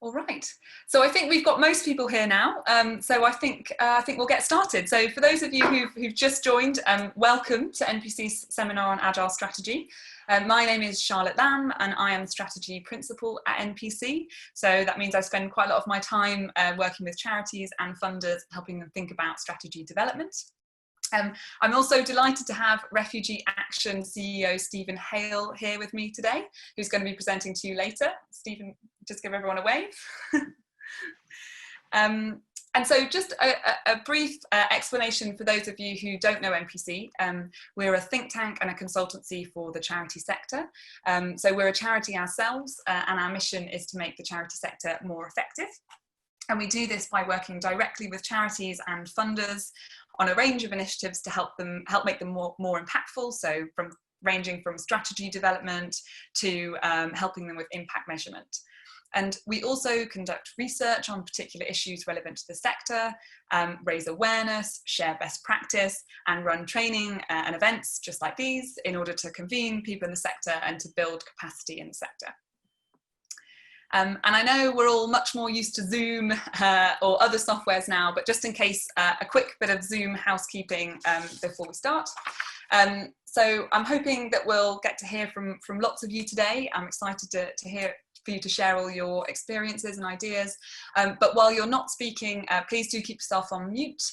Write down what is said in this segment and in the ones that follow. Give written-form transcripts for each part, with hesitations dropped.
All right, so I think we've got most people here now, so I think we'll get started. So for those of you who've just joined, welcome to NPC's seminar on Agile strategy. My name is Charlotte Lamb and I am the strategy principal at NPC. So that means I spend quite a lot of my time working with charities and funders, helping them think about strategy development. I'm also delighted to have Refugee Action CEO Stephen Hale here with me today, who's going to be presenting to you later. Stephen, just give everyone a wave. And so just a brief explanation for those of you who don't know NPC. We're a think tank and a consultancy for the charity sector. So we're a charity ourselves, and our mission is to make the charity sector more effective. And we do this by working directly with charities and funders on a range of initiatives to help make them more impactful. So ranging from strategy development to helping them with impact measurement. And we also conduct research on particular issues relevant to the sector, raise awareness, share best practice, and run training and events just like these in order to convene people in the sector and to build capacity in the sector. And I know we're all much more used to Zoom or other softwares now, but just in case, a quick bit of Zoom housekeeping before we start. So I'm hoping that we'll get to hear from lots of you today. I'm excited to hear for you to share all your experiences and ideas. But while you're not speaking, please do keep yourself on mute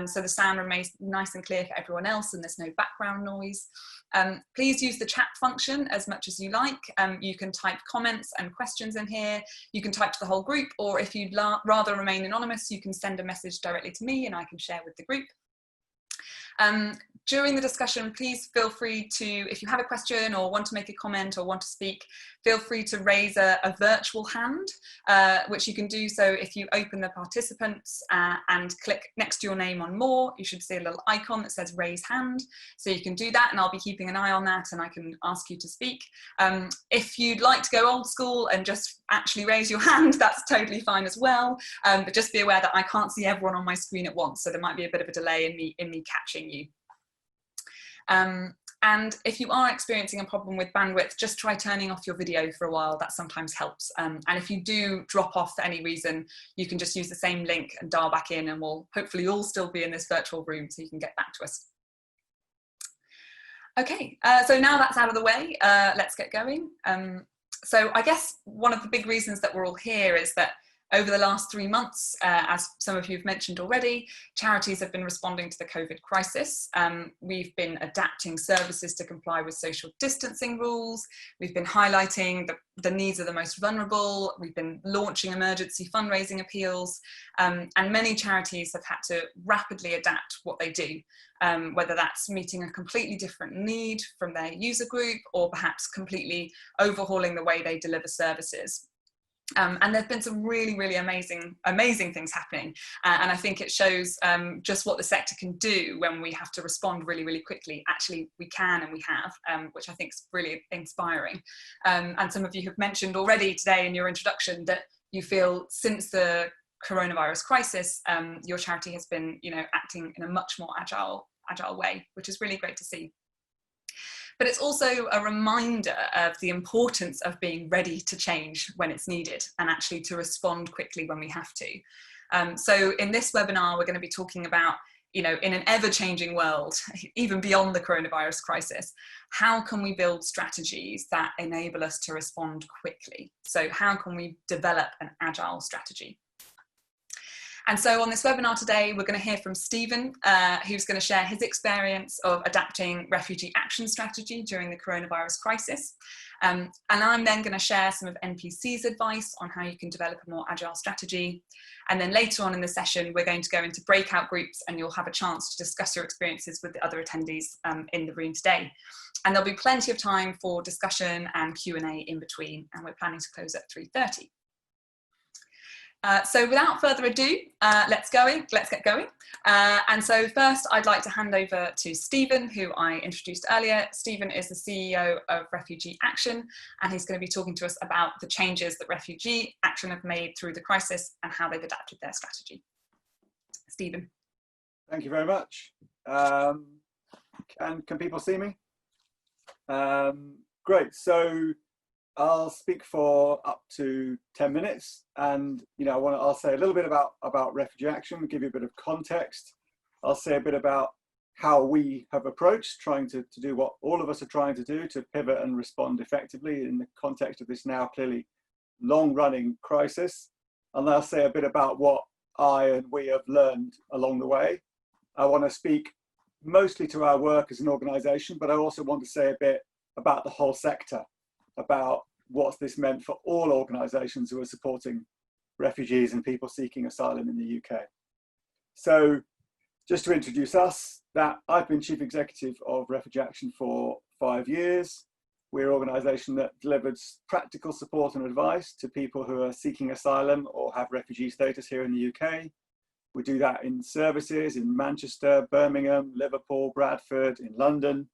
so the sound remains nice and clear for everyone else and there's no background noise. Please use the chat function as much as you like. You can type comments and questions in here. You can type to the whole group, or if you'd rather remain anonymous, you can send a message directly to me and I can share with the group. During the discussion, please feel free to, if you have a question or want to make a comment or want to speak, feel free to raise a virtual hand, which you can do. So if you open the participants and click next to your name on more, you should see a little icon that says raise hand. So you can do that and I'll be keeping an eye on that and I can ask you to speak. If you'd like to go old school and just actually raise your hand, that's totally fine as well. But just be aware that I can't see everyone on my screen at once. So there might be a bit of a delay in me catching you. And if you are experiencing a problem with bandwidth, just try turning off your video for a while. That sometimes helps. And if you do drop off for any reason, you can just use the same link and dial back in and we'll hopefully all still be in this virtual room so you can get back to us. Okay, so now that's out of the way, let's get going. So I guess one of the big reasons that we're all here is that over the last 3 months, as some of you have mentioned already, charities have been responding to the COVID crisis. We've been adapting services to comply with social distancing rules. We've been highlighting the needs of the most vulnerable. We've been launching emergency fundraising appeals. And many charities have had to rapidly adapt what they do, whether that's meeting a completely different need from their user group or perhaps completely overhauling the way they deliver services. And there've been some really amazing things happening, and I think it shows just what the sector can do when we have to respond really quickly. Actually, we can and we have, which I think is really inspiring. And some of you have mentioned already today in your introduction that you feel since the coronavirus crisis, your charity has been, acting in a much more agile way, which is really great to see. But it's also a reminder of the importance of being ready to change when it's needed and actually to respond quickly when we have to. So in this webinar, we're going to be talking about, in an ever-changing world, even beyond the coronavirus crisis, how can we build strategies that enable us to respond quickly? So how can we develop an agile strategy? And so on this webinar today, we're going to hear from Stephen, who's going to share his experience of adapting refugee action strategy during the coronavirus crisis. And I'm then going to share some of NPC's advice on how you can develop a more agile strategy. And then later on in the session, we're going to go into breakout groups and you'll have a chance to discuss your experiences with the other attendees in the room today. And there'll be plenty of time for discussion and Q&A in between, and we're planning to close at 3:30. So without further ado, let's get going. And so first I'd like to hand over to Stephen, who I introduced earlier. Stephen is the CEO of Refugee Action, and he's going to be talking to us about the changes that Refugee Action have made through the crisis and how they've adapted their strategy. Stephen. Thank you very much. Can people see me? Great. So I'll speak for up to 10 minutes, and I'll say a little bit about refugee action, give you a bit of context. I'll say a bit about how we have approached trying to do what all of us are trying to do, to pivot and respond effectively in the context of this now clearly long-running crisis. And I'll say a bit about what I and we have learned along the way. I want to speak mostly to our work as an organisation, but I also want to say a bit about the whole sector, about what's this meant for all organisations who are supporting refugees and people seeking asylum in the UK. So just to introduce us, that I've been Chief Executive of Refugee Action for 5 years. We're an organisation that delivers practical support and advice to people who are seeking asylum or have refugee status here in the UK. We do that in services in Manchester, Birmingham, Liverpool, Bradford, in London.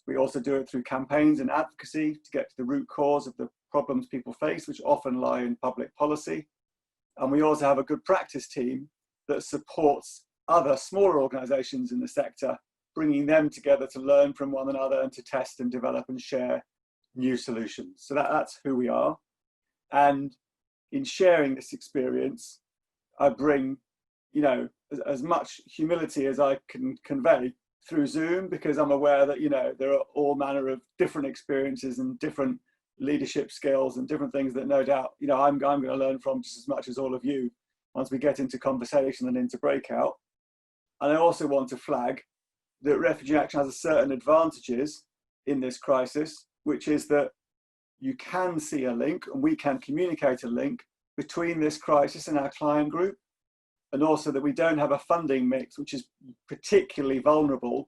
We also do it through campaigns and advocacy to get to the root cause of the problems people face, which often lie in public policy. And we also have a good practice team that supports other smaller organisations in the sector, bringing them together to learn from one another and to test and develop and share new solutions. So that's who we are. And in sharing this experience, I bring, as much humility as I can convey through Zoom, because I'm aware that, there are all manner of different experiences and different leadership skills and different things that no doubt, I'm going to learn from just as much as all of you once we get into conversation and into breakout. And I also want to flag that Refugee Action has certain advantages in this crisis, which is that you can see a link and we can communicate a link between this crisis and our client group, and also that we don't have a funding mix which is particularly vulnerable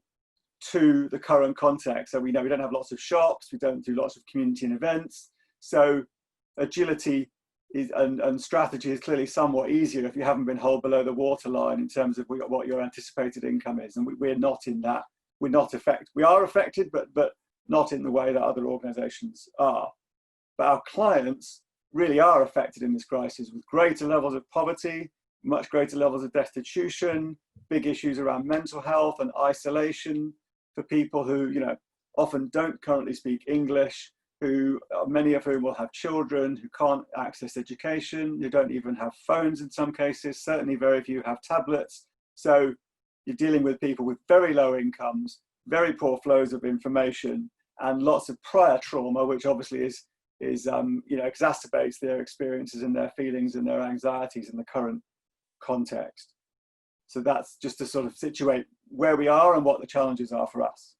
to the current context. So we know we don't have lots of shops, we don't do lots of community and events. So agility and strategy is clearly somewhat easier if you haven't been held below the waterline in terms of what your anticipated income is. And we're not in that. We're not affected. We are affected, but not in the way that other organisations are. But our clients really are affected in this crisis with greater levels of poverty, much greater levels of destitution, big issues around mental health and isolation for people who, often don't currently speak English, who many of whom will have children who can't access education, who don't even have phones in some cases, certainly very few have tablets. So you're dealing with people with very low incomes, very poor flows of information, and lots of prior trauma, which obviously exacerbates their experiences and their feelings and their anxieties in the current context. So that's just to sort of situate where we are and what the challenges are for us.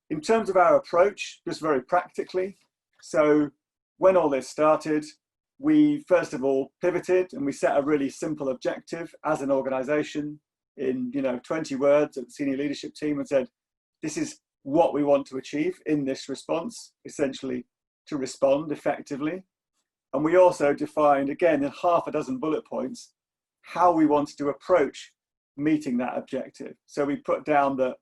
In terms of our approach, just very practically, so when all this started, we first of all pivoted and we set a really simple objective as an organisation in 20 words at the senior leadership team and said, this is what we want to achieve in this response, essentially to respond effectively. And we also defined, again, in half a dozen bullet points, how we wanted to approach meeting that objective. So we put down that,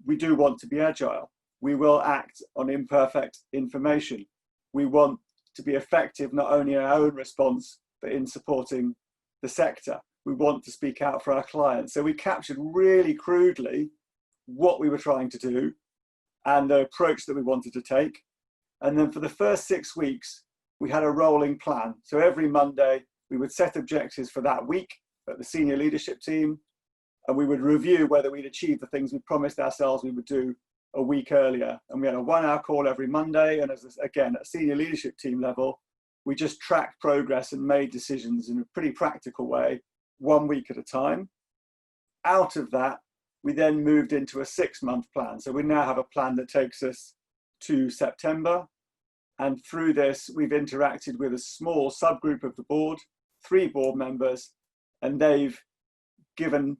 we do want to be agile. We will act on imperfect information. We want to be effective not only in our own response, but in supporting the sector. We want to speak out for our clients. So we captured really crudely what we were trying to do and the approach that we wanted to take. And then for the first 6 weeks, we had a rolling plan. So every Monday, we would set objectives for that week at the senior leadership team, and we would review whether we'd achieved the things we promised ourselves we would do a week earlier. And we had a 1-hour call every Monday. And again, at senior leadership team level, we just tracked progress and made decisions in a pretty practical way, 1 week at a time. Out of that, we then moved into a 6-month plan. So we now have a plan that takes us to September. And through this, we've interacted with a small subgroup of the board, 3 board members, and they've given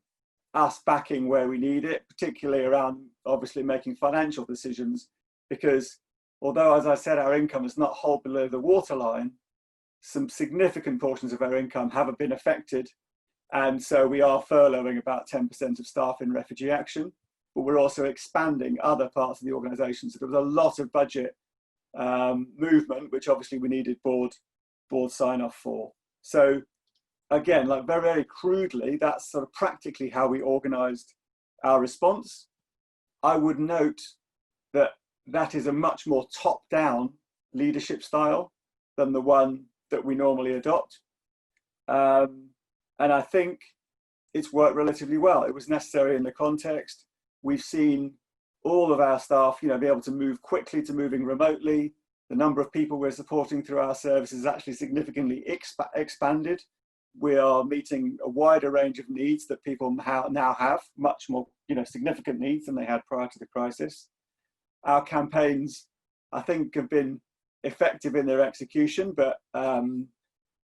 us backing where we need it, particularly around obviously making financial decisions, because although, as I said, our income is not held below the waterline, some significant portions of our income haven't been affected. And so we are furloughing about 10% of staff in Refugee Action, but we're also expanding other parts of the organisation. So there was a lot of budget movement, which obviously we needed board sign off for. So again, like very, very crudely, that's sort of practically how we organised our response. I would note that that is a much more top-down leadership style than the one that we normally adopt. And I think it's worked relatively well. It was necessary in the context. We've seen all of our staff, be able to move quickly to moving remotely. The number of people we're supporting through our services actually significantly expanded. We are meeting a wider range of needs that people now have, much more, significant needs than they had prior to the crisis. Our campaigns, I think, have been effective in their execution, but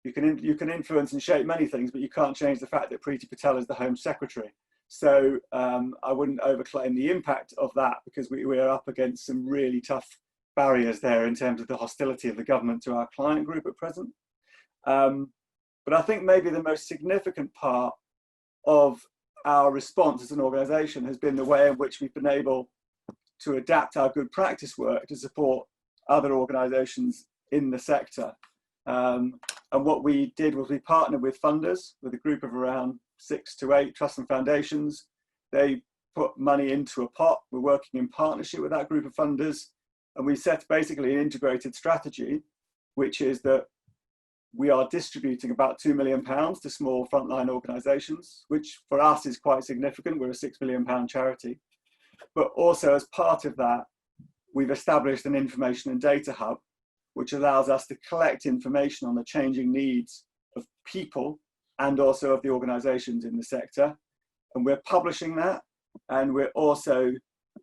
you can influence and shape many things, but you can't change the fact that Priti Patel is the Home Secretary. So I wouldn't overclaim the impact of that, because we are up against some really tough barriers there in terms of the hostility of the government to our client group at present. But I think maybe the most significant part of our response as an organisation has been the way in which we've been able to adapt our good practice work to support other organisations in the sector. And what we did was we partnered with funders, with a group of around 6 to 8 trusts and foundations. They put money into a pot. We're working in partnership with that group of funders. And we set basically an integrated strategy, which is that we are distributing about £2 million to small frontline organisations, which for us is quite significant. We're a £6 million charity. But also as part of that, we've established an information and data hub, which allows us to collect information on the changing needs of people and also of the organisations in the sector. And we're publishing that, and we're also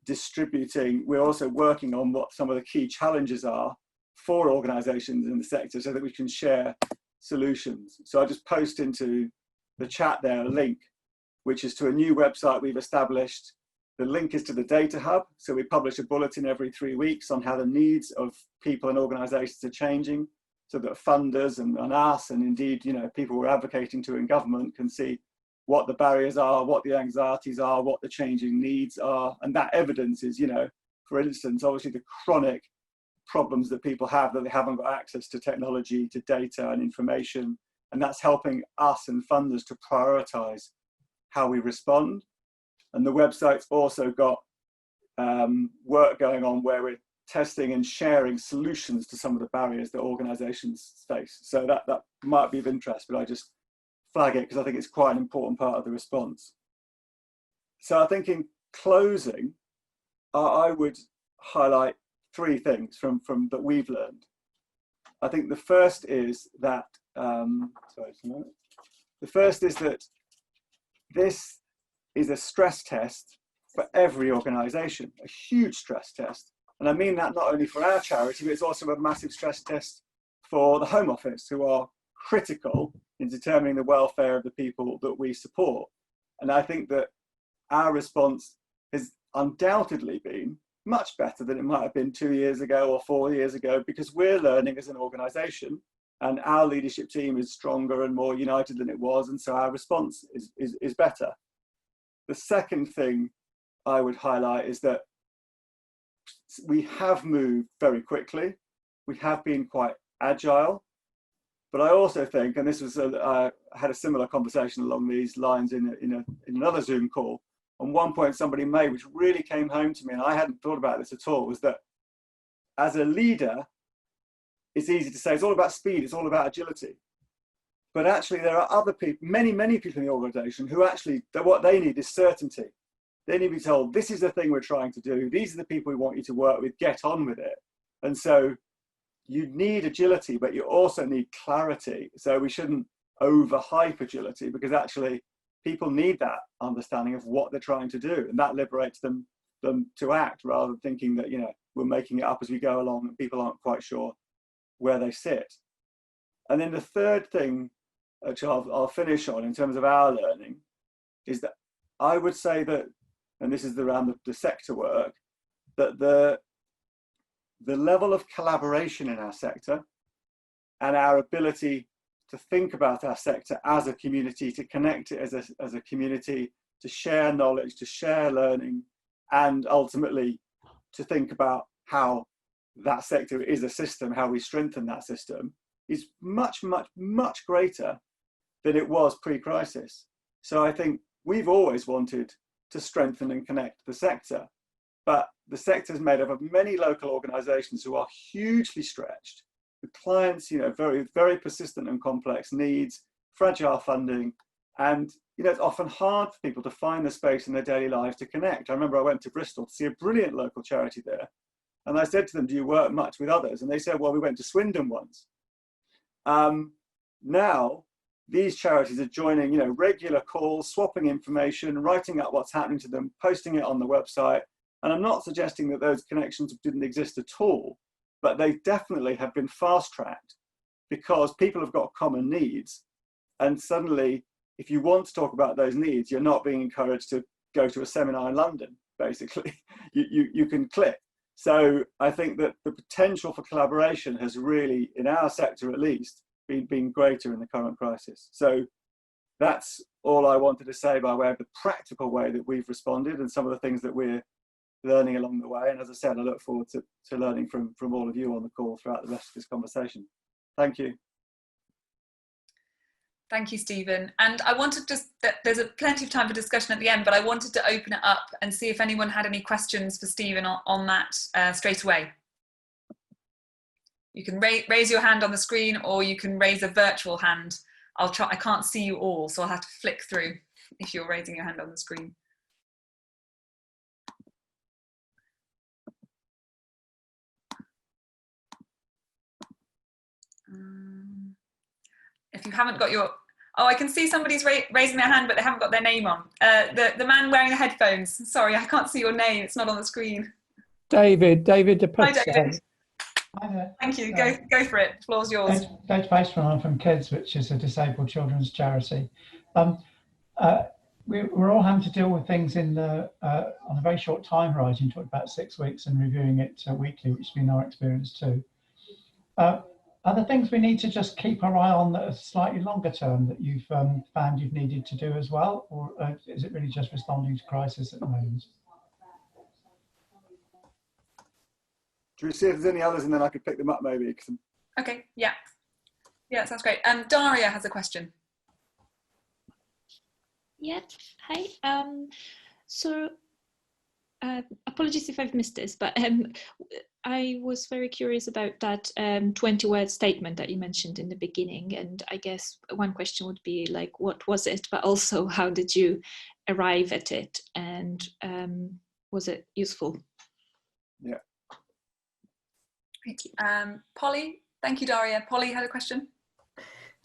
distributing, we're also working on what some of the key challenges are for organisations in the sector so that we can share solutions. So I just post into the chat there a link, which is to a new website we've established. The link is to the data hub. So we publish a bulletin every 3 weeks on how the needs of people and organisations are changing, so that funders and us, and indeed, people we're advocating to in government can see what the barriers are, what the anxieties are, what the changing needs are. And that evidence is, for instance, obviously the chronic problems that people have, that they haven't got access to technology, to data and information. And that's helping us and funders to prioritise how we respond. And the website's also got work going on where we're testing and sharing solutions to some of the barriers that organisations face. So that might be of interest, but I just flag it because I think it's quite an important part of the response. So I think in closing, I would highlight 3 things from that we've learned. I think the first is that, the first is that this is a stress test for every organisation, a huge stress test. And I mean that not only for our charity, but it's also a massive stress test for the Home Office, who are critical in determining the welfare of the people that we support. And I think that our response has undoubtedly been much better than it might have been 2 years ago or 4 years ago, because we're learning as an organisation, and our leadership team is stronger and more united than it was, and so our response is better. The second thing I would highlight is that we have moved very quickly. We have been quite agile, but I also think, and this was I had a similar conversation along these lines in another Zoom call. On one point somebody made, which really came home to me, and I hadn't thought about this at all, was that as a leader, it's easy to say it's all about speed, it's all about agility. But actually there are other people, many people in the organisation who actually, what they need is certainty. They need to be told, this is the thing we're trying to do, these are the people we want you to work with, get on with it. And so you need agility, but you also need clarity. So we shouldn't overhype agility, because actually people need that understanding of what they're trying to do, and that liberates them to act, rather than thinking that we're making it up as we go along and people aren't quite sure where they sit. And then the third thing, which I'll finish on in terms of our learning, is that I would say that, and this is around the sector work, that the level of collaboration in our sector and our ability to think about our sector as a community, to connect it as a community, to share knowledge, to share learning, and ultimately to think about how that sector is a system, how we strengthen that system, is much greater than it was pre-crisis. So I think we've always wanted to strengthen and connect the sector, but the sector is made up of many local organisations who are hugely stretched, with clients, you know, very, very persistent and complex needs, fragile funding, and, you know, it's often hard for people to find the space in their daily lives to connect. I remember I went to Bristol to see a brilliant local charity there, and I said to them, do you work much with others? And they said, well, we went to Swindon once. Now, these charities are joining, you know, regular calls, swapping information, writing up what's happening to them, posting it on the website. And I'm not suggesting that those connections didn't exist at all, but they definitely have been fast-tracked because people have got common needs. And suddenly, if you want to talk about those needs, you're not being encouraged to go to a seminar in London, basically. You can click. So I think that the potential for collaboration has really, in our sector at least, been greater in the current crisis. So that's all I wanted to say by way of the practical way that we've responded and some of the things that we're learning along the way. And as I said, I look forward to learning from all of you on the call throughout the rest of this conversation. Thank you. Thank you, Stephen. And I wanted there's plenty of time for discussion at the end, but I wanted to open it up and see if anyone had any questions for Stephen on that straight away. You can raise your hand on the screen, or you can raise a virtual hand. I'll try. I can't see you all, so I'll have to flick through if you're raising your hand on the screen. If you haven't got your, oh, I can see somebody's raising their hand, but they haven't got their name on. The man wearing the headphones. Sorry, I can't see your name. It's not on the screen. David de Hi, David. Hi there. Thank you. Go for it. The floor's yours. David Baseman from Kids, which is a disabled children's charity. We're all having to deal with things on a very short time horizon. You talked about 6 weeks and reviewing it weekly, which has been our experience too. Are there things we need to just keep our eye on that are slightly longer term that you've found you've needed to do as well? Or is it really just responding to crisis at the moment? Do we see if there's any others and then I could pick them up maybe? Okay, yeah. Yeah, sounds great. Daria has a question. Yeah, hi. So apologies if I've missed this, but I was very curious about that 20-word statement that you mentioned in the beginning. And I guess one question would be like, what was it? But also, how did you arrive at it? And was it useful? Yeah. Thank you. Polly, thank you, Daria. Polly had a question.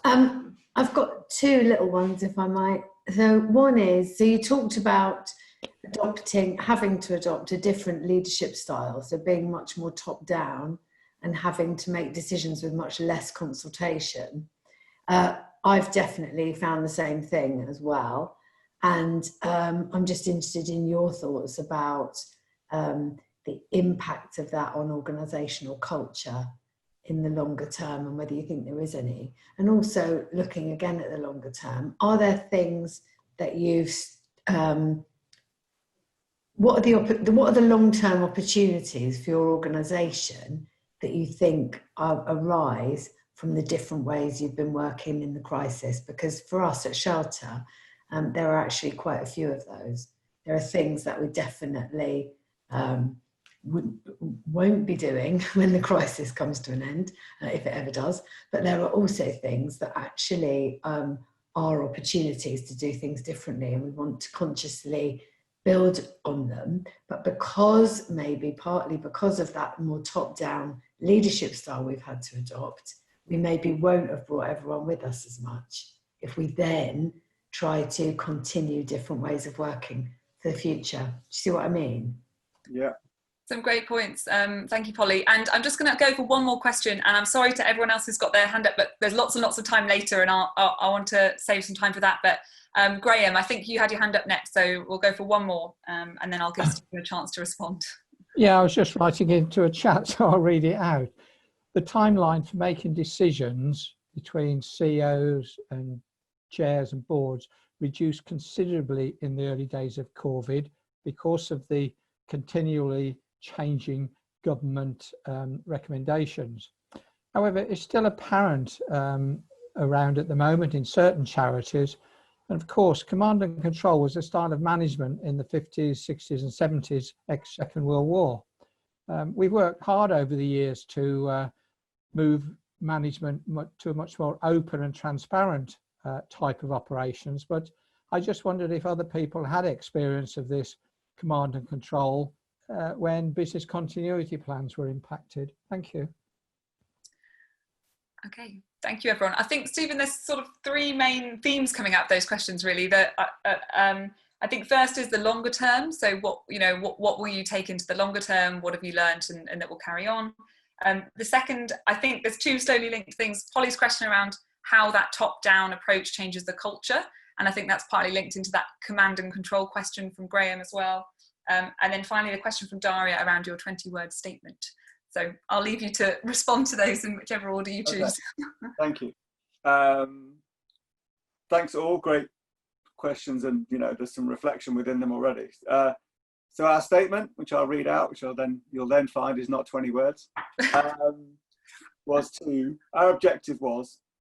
I've got two little ones, if I might. So one is, so you talked about having to adopt a different leadership style, so being much more top down and having to make decisions with much less consultation. I've definitely found the same thing as well. And I'm just interested in your thoughts about the impact of that on organisational culture in the longer term and whether you think there is any. And also looking again at the longer term, are there things that you've, what are the long-term opportunities for your organisation that you think arise from the different ways you've been working in the crisis? Because for us at Shelter, there are actually quite a few of those. There are things that we definitely won't be doing when the crisis comes to an end, if it ever does. But there are also things that actually are opportunities to do things differently, and we want to consciously build on them. But because partly because of that more top-down leadership style we've had to adopt, we maybe won't have brought everyone with us as much if we then try to continue different ways of working for the future. Do you see what I mean? Yeah. Some great points. Thank you, Polly. And I'm just going to go for one more question. And I'm sorry to everyone else who's got their hand up, but there's lots and lots of time later, and I want to save some time for that. But Graham, I think you had your hand up next, so we'll go for one more, and then I'll give Stephen a chance to respond. Yeah, I was just writing into a chat, so I'll read it out. The timeline for making decisions between CEOs and chairs and boards reduced considerably in the early days of COVID because of the continually changing government recommendations. However, it's still apparent around at the moment in certain charities And of course, command and control was the style of management in the 50s, 60s and 70s, ex-Second World War. We've worked hard over the years to move management to a much more open and transparent type of operations. But I just wondered if other people had experience of this command and control when business continuity plans were impacted. Thank you. Okay, thank you, everyone. I think, Stephen, there's sort of three main themes coming out of those questions, really. That I think first is the longer term. So what will you take into the longer term? What have you learned and that will carry on? The second, I think there's two slowly linked things. Polly's question around how that top-down approach changes the culture. And I think that's partly linked into that command and control question from Graham as well. And then finally, the question from Daria around your 20-word statement. So I'll leave you to respond to those in whichever order you choose. Okay. Thank you. Thanks, all great questions, and there's some reflection within them already. So our statement, which I'll read out, which you'll then find is not 20 words, our objective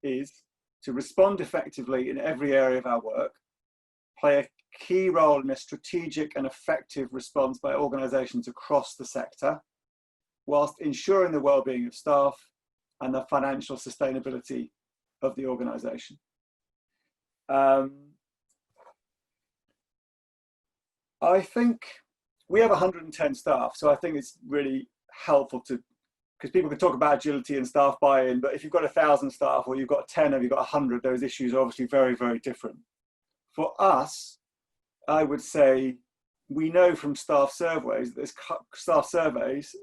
is to respond effectively in every area of our work, play a key role in a strategic and effective response by organisations across the sector, whilst ensuring the well-being of staff and the financial sustainability of the organisation. I think we have 110 staff, so I think it's really helpful because people can talk about agility and staff buy-in, but if you've got 1,000 staff or you've got 10 or you've got 100, those issues are obviously very, very different. For us, I would say we know from staff surveys,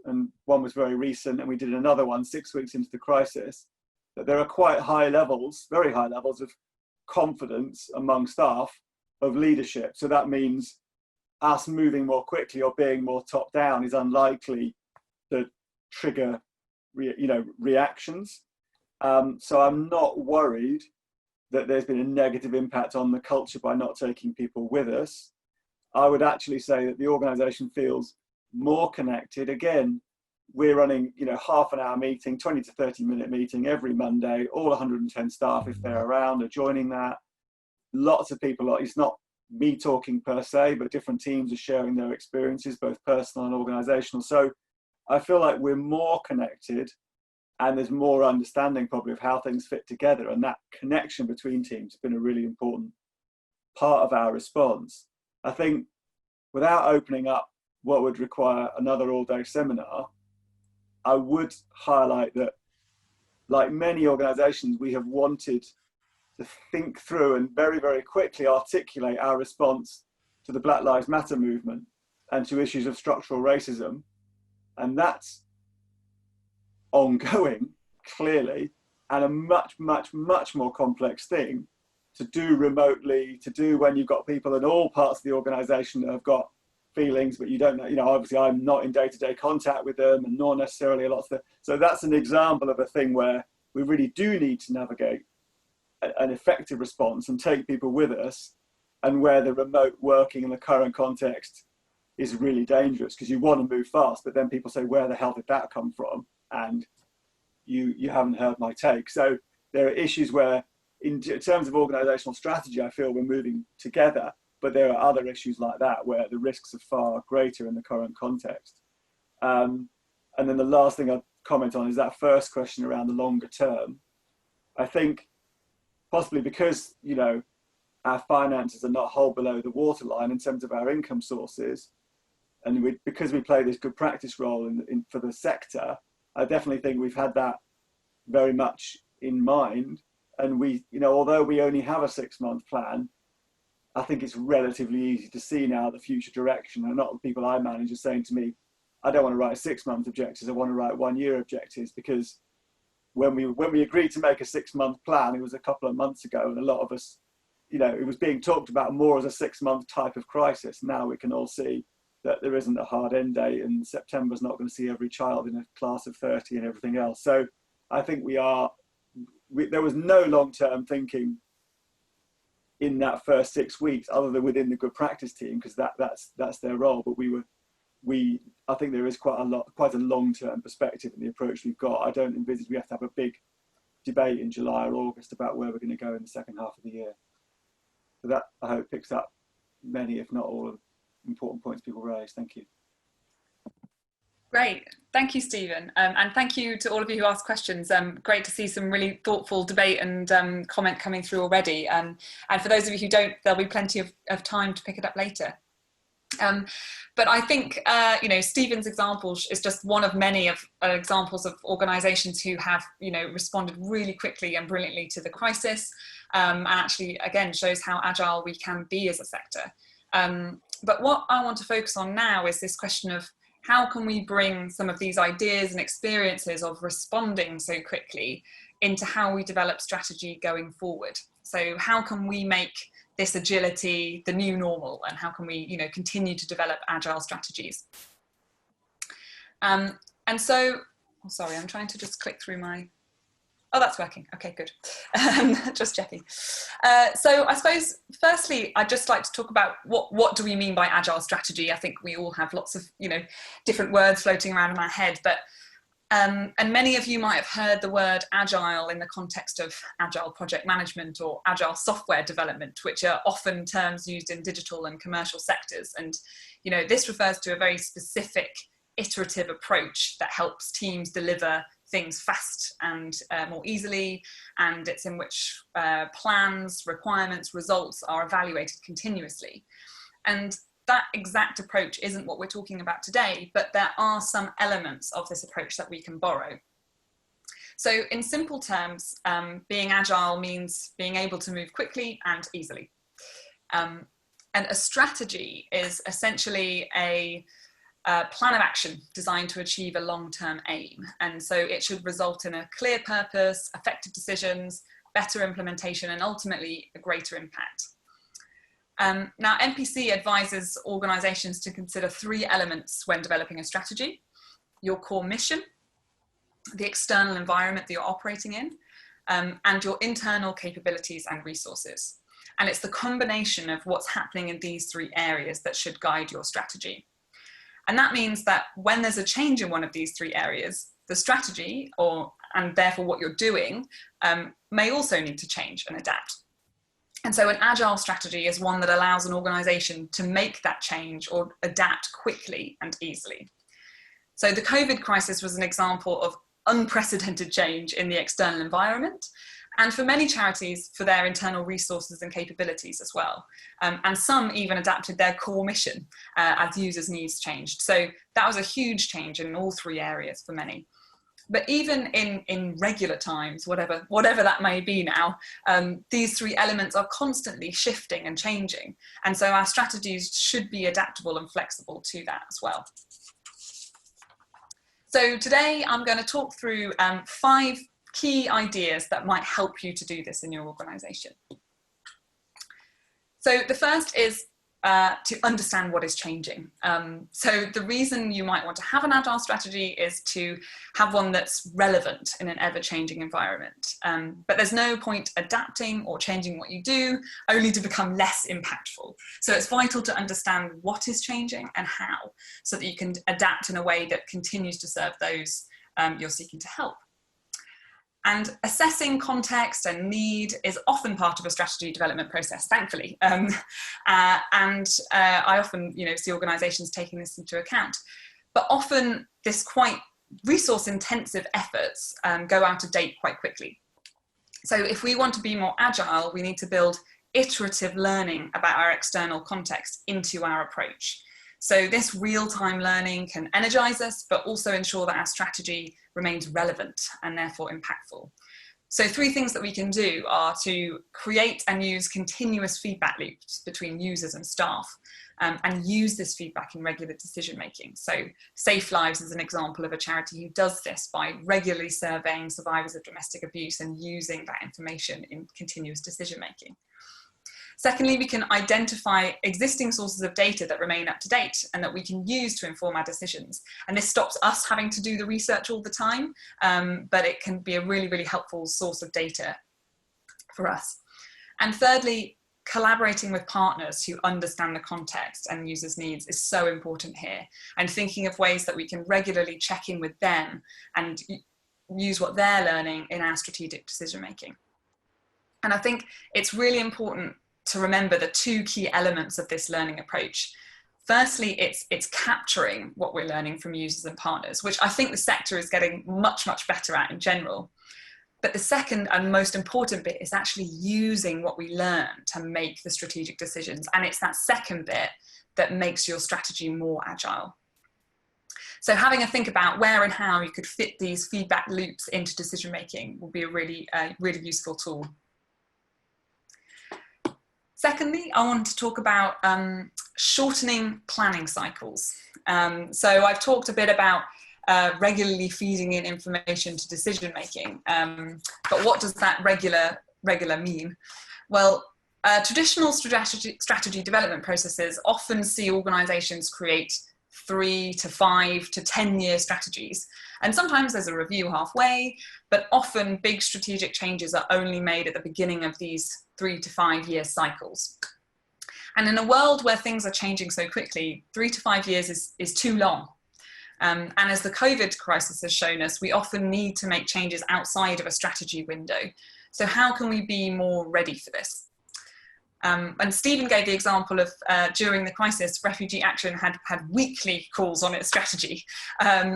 and one was very recent, and we did another one 6 weeks into the crisis, that there are quite high levels, very high levels of confidence among staff of leadership. So that means us moving more quickly or being more top down is unlikely to trigger reactions. So I'm not worried that there's been a negative impact on the culture by not taking people with us. I would actually say that the organisation feels more connected. Again, we're running, half an hour meeting, 20 to 30 minute meeting every Monday. All 110 staff, if they're around, are joining that. Lots of people, it's not me talking per se, but different teams are sharing their experiences, both personal and organisational. So I feel like we're more connected and there's more understanding probably of how things fit together. And that connection between teams has been a really important part of our response. I think without opening up what would require another all-day seminar, I would highlight that, like many organisations, we have wanted to think through and very, very quickly articulate our response to the Black Lives Matter movement and to issues of structural racism. And that's ongoing, clearly, and a much, much, much more complex thing to do remotely, to do when you've got people in all parts of the organisation that have got feelings, but you don't know, obviously I'm not in day-to-day contact with them, and nor necessarily a lot of the, so that's an example of a thing where we really do need to navigate an effective response and take people with us, and where the remote working in the current context is really dangerous because you want to move fast, but then people say, where the hell did that come from? And you haven't heard my take. So there are issues where in terms of organizational strategy, I feel we're moving together, but there are other issues like that where the risks are far greater in the current context. And then the last thing I'd comment on is that first question around the longer term. I think possibly because, our finances are not hold below the waterline in terms of our income sources, and because we play this good practice role for the sector, I definitely think we've had that very much in mind. And we, although we only have a 6-month plan, I think it's relatively easy to see now the future direction. And a lot of people I manage are saying to me, I don't want to write 6-month objectives, I want to write 1-year objectives, because when we agreed to make a 6-month plan, it was a couple of months ago, and a lot of us, it was being talked about more as a 6-month type of crisis. Now we can all see that there isn't a hard end date, and September's not going to see every child in a class of 30 and everything else. So I think there was no long-term thinking in that first 6 weeks other than within the good practice team, because that's their role. But I think there is quite a long-term perspective in the approach we've got. I don't envisage we have to have a big debate in July or August about where we're going to go in the second half of the year. So that, I hope, picks up many, if not all, of the important points people raised. Thank you. Great, thank you, Stephen, and thank you to all of you who asked questions. Great to see some really thoughtful debate and comment coming through already. And for those of you who don't, there'll be plenty of time to pick it up later. But I think, you know, Stephen's example is just one of many of examples of organisations who have, you know, responded really quickly and brilliantly to the crisis, and actually, again, shows how agile we can be as a sector. But what I want to focus on now is this question of how can we bring some of these ideas and experiences of responding so quickly into how we develop strategy going forward? So how can we make this agility the new normal, and how can we, you know, continue to develop agile strategies? And so, oh, sorry, I'm trying to just click through my, oh, that's working. Okay, good. Just checking. So I suppose, firstly, I'd just like to talk about what do we mean by agile strategy? I think we all have lots of, you know, different words floating around in our head, but and many of you might have heard the word agile in the context of agile project management or agile software development, which are often terms used in digital and commercial sectors. And, you know, this refers to a very specific iterative approach that helps teams deliver things fast and more easily, and it's in which plans, requirements, results are evaluated continuously. And that exact approach isn't what we're talking about today, but there are some elements of this approach that we can borrow. So in simple terms, being agile means being able to move quickly and easily. And a strategy is essentially a plan of action designed to achieve a long-term aim. And so it should result in a clear purpose, effective decisions, better implementation, and ultimately a greater impact. Now, NPC advises organisations to consider 3 elements when developing a strategy: your core mission, the external environment that you're operating in, and your internal capabilities and resources. And it's the combination of what's happening in these 3 areas that should guide your strategy. And that means that when there's a change in one of these 3 areas, the strategy, and therefore what you're doing, may also need to change and adapt. And so an agile strategy is one that allows an organisation to make that change or adapt quickly and easily. So the COVID crisis was an example of unprecedented change in the external environment, and for many charities, for their internal resources and capabilities as well. And some even adapted their core mission as users' needs changed. So that was a huge change in all 3 areas for many. But even in regular times, whatever that may be now, these 3 elements are constantly shifting and changing. And so our strategies should be adaptable and flexible to that as well. So today I'm going to talk through 5 key ideas that might help you to do this in your organisation. So the first is to understand what is changing. So the reason you might want to have an agile strategy is to have one that's relevant in an ever-changing environment. But there's no point adapting or changing what you do only to become less impactful. So it's vital to understand what is changing and how, so that you can adapt in a way that continues to serve those you're seeking to help. And assessing context and need is often part of a strategy development process, thankfully. I often, see organisations taking this into account. But often this quite resource-intensive efforts go out of date quite quickly. So if we want to be more agile, we need to build iterative learning about our external context into our approach. So this real-time learning can energise us, but also ensure that our strategy remains relevant and therefore impactful. So 3 things that we can do are to create and use continuous feedback loops between users and staff, and use this feedback in regular decision-making. So Safe Lives is an example of a charity who does this by regularly surveying survivors of domestic abuse and using that information in continuous decision-making. Secondly, we can identify existing sources of data that remain up to date and that we can use to inform our decisions. And this stops us having to do the research all the time, but it can be a really, really helpful source of data for us. And thirdly, collaborating with partners who understand the context and users' needs is so important here. And thinking of ways that we can regularly check in with them and use what they're learning in our strategic decision-making. And I think it's really important to remember the two key elements of this learning approach. Firstly, it's capturing what we're learning from users and partners, which I think the sector is getting much, much better at in general. But the second and most important bit is actually using what we learn to make the strategic decisions. And it's that second bit that makes your strategy more agile. So having a think about where and how you could fit these feedback loops into decision making will be a really useful tool. Secondly, I want to talk about shortening planning cycles. So I've talked a bit about regularly feeding in information to decision making, but what does that regular mean? Well, traditional strategy development processes often see organizations create 3 to 5 to 10-year strategies. And sometimes there's a review halfway, but often big strategic changes are only made at the beginning of these 3 to 5 year cycles. And in a world where things are changing so quickly, 3 to 5 years is too long. And as the COVID crisis has shown us, we often need to make changes outside of a strategy window. So how can we be more ready for this? And Stephen gave the example of during the crisis, Refugee Action had weekly calls on its strategy,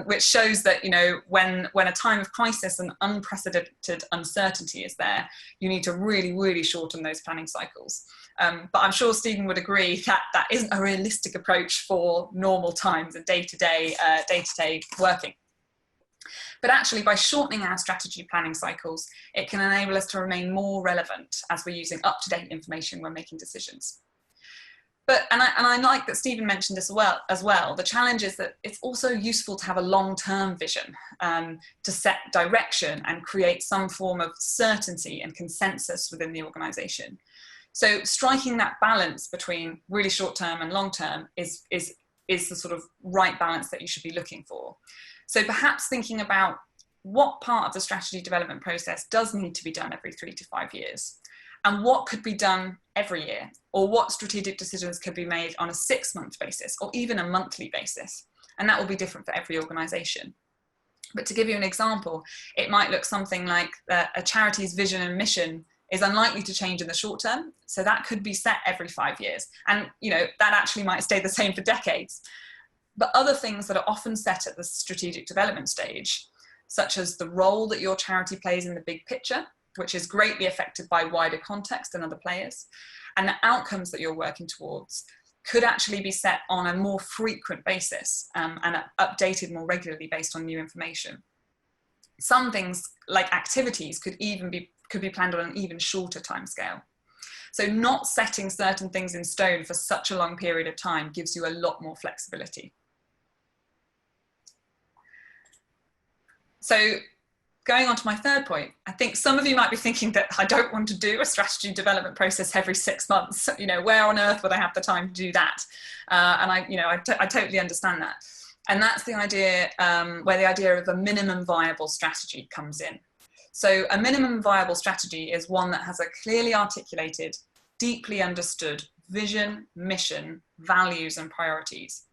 which shows that, you know, when a time of crisis and unprecedented uncertainty is there, you need to really shorten those planning cycles. But I'm sure Stephen would agree that that isn't a realistic approach for normal times and day-to-day working. But actually, by shortening our strategy planning cycles, it can enable us to remain more relevant as we're using up-to-date information when making decisions. But, and I like that Stephen mentioned this as well, the challenge is that it's also useful to have a long-term vision, to set direction and create some form of certainty and consensus within the organisation. So striking that balance between really short-term and long-term is the sort of right balance that you should be looking for. So perhaps thinking about what part of the strategy development process does need to be done every 3 to 5 years, and what could be done every year, or what strategic decisions could be made on a 6-month basis, or even a monthly basis. And that will be different for every organisation. But to give you an example, it might look something like a charity's vision and mission is unlikely to change in the short term. So that could be set every 5 years. And, you know, that actually might stay the same for decades. But other things that are often set at the strategic development stage, such as the role that your charity plays in the big picture, which is greatly affected by wider context and other players, and the outcomes that you're working towards, could actually be set on a more frequent basis and updated more regularly based on new information. Some things, like activities, could be planned on an even shorter timescale. So not setting certain things in stone for such a long period of time gives you a lot more flexibility. So going on to my third point, I think some of you might be thinking that I don't want to do a strategy development process every 6 months. You know, where on earth would I have the time to do that? And I totally understand that. And that's the idea, where the idea of a minimum viable strategy comes in. So a minimum viable strategy is one that has a clearly articulated, deeply understood vision, mission, values, and priorities.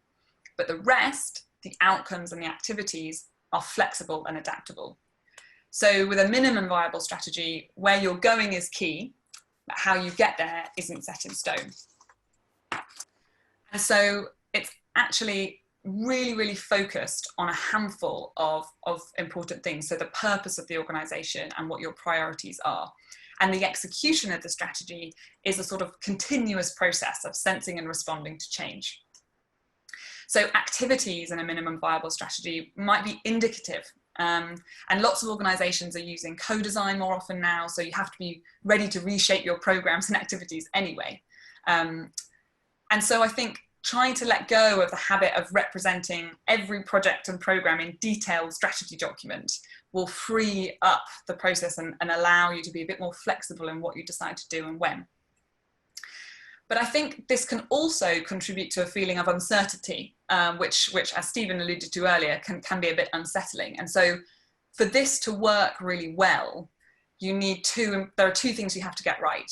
But the rest, the outcomes and the activities, are flexible and adaptable. So with a minimum viable strategy, where you're going is key, but how you get there isn't set in stone. And so it's actually really focused on a handful of important things. So the purpose of the organisation and what your priorities are. And the execution of the strategy is a sort of continuous process of sensing and responding to change. So activities in a minimum viable strategy might be indicative. And lots of organisations are using co-design more often now, so you have to be ready to reshape your programmes and activities anyway. And so I think trying to let go of the habit of representing every project and programme in detailed strategy document will free up the process and allow you to be a bit more flexible in what you decide to do and when. But I think this can also contribute to a feeling of uncertainty, which as Stephen alluded to earlier, can be a bit unsettling. And so for this to work really well, there are two things you have to get right.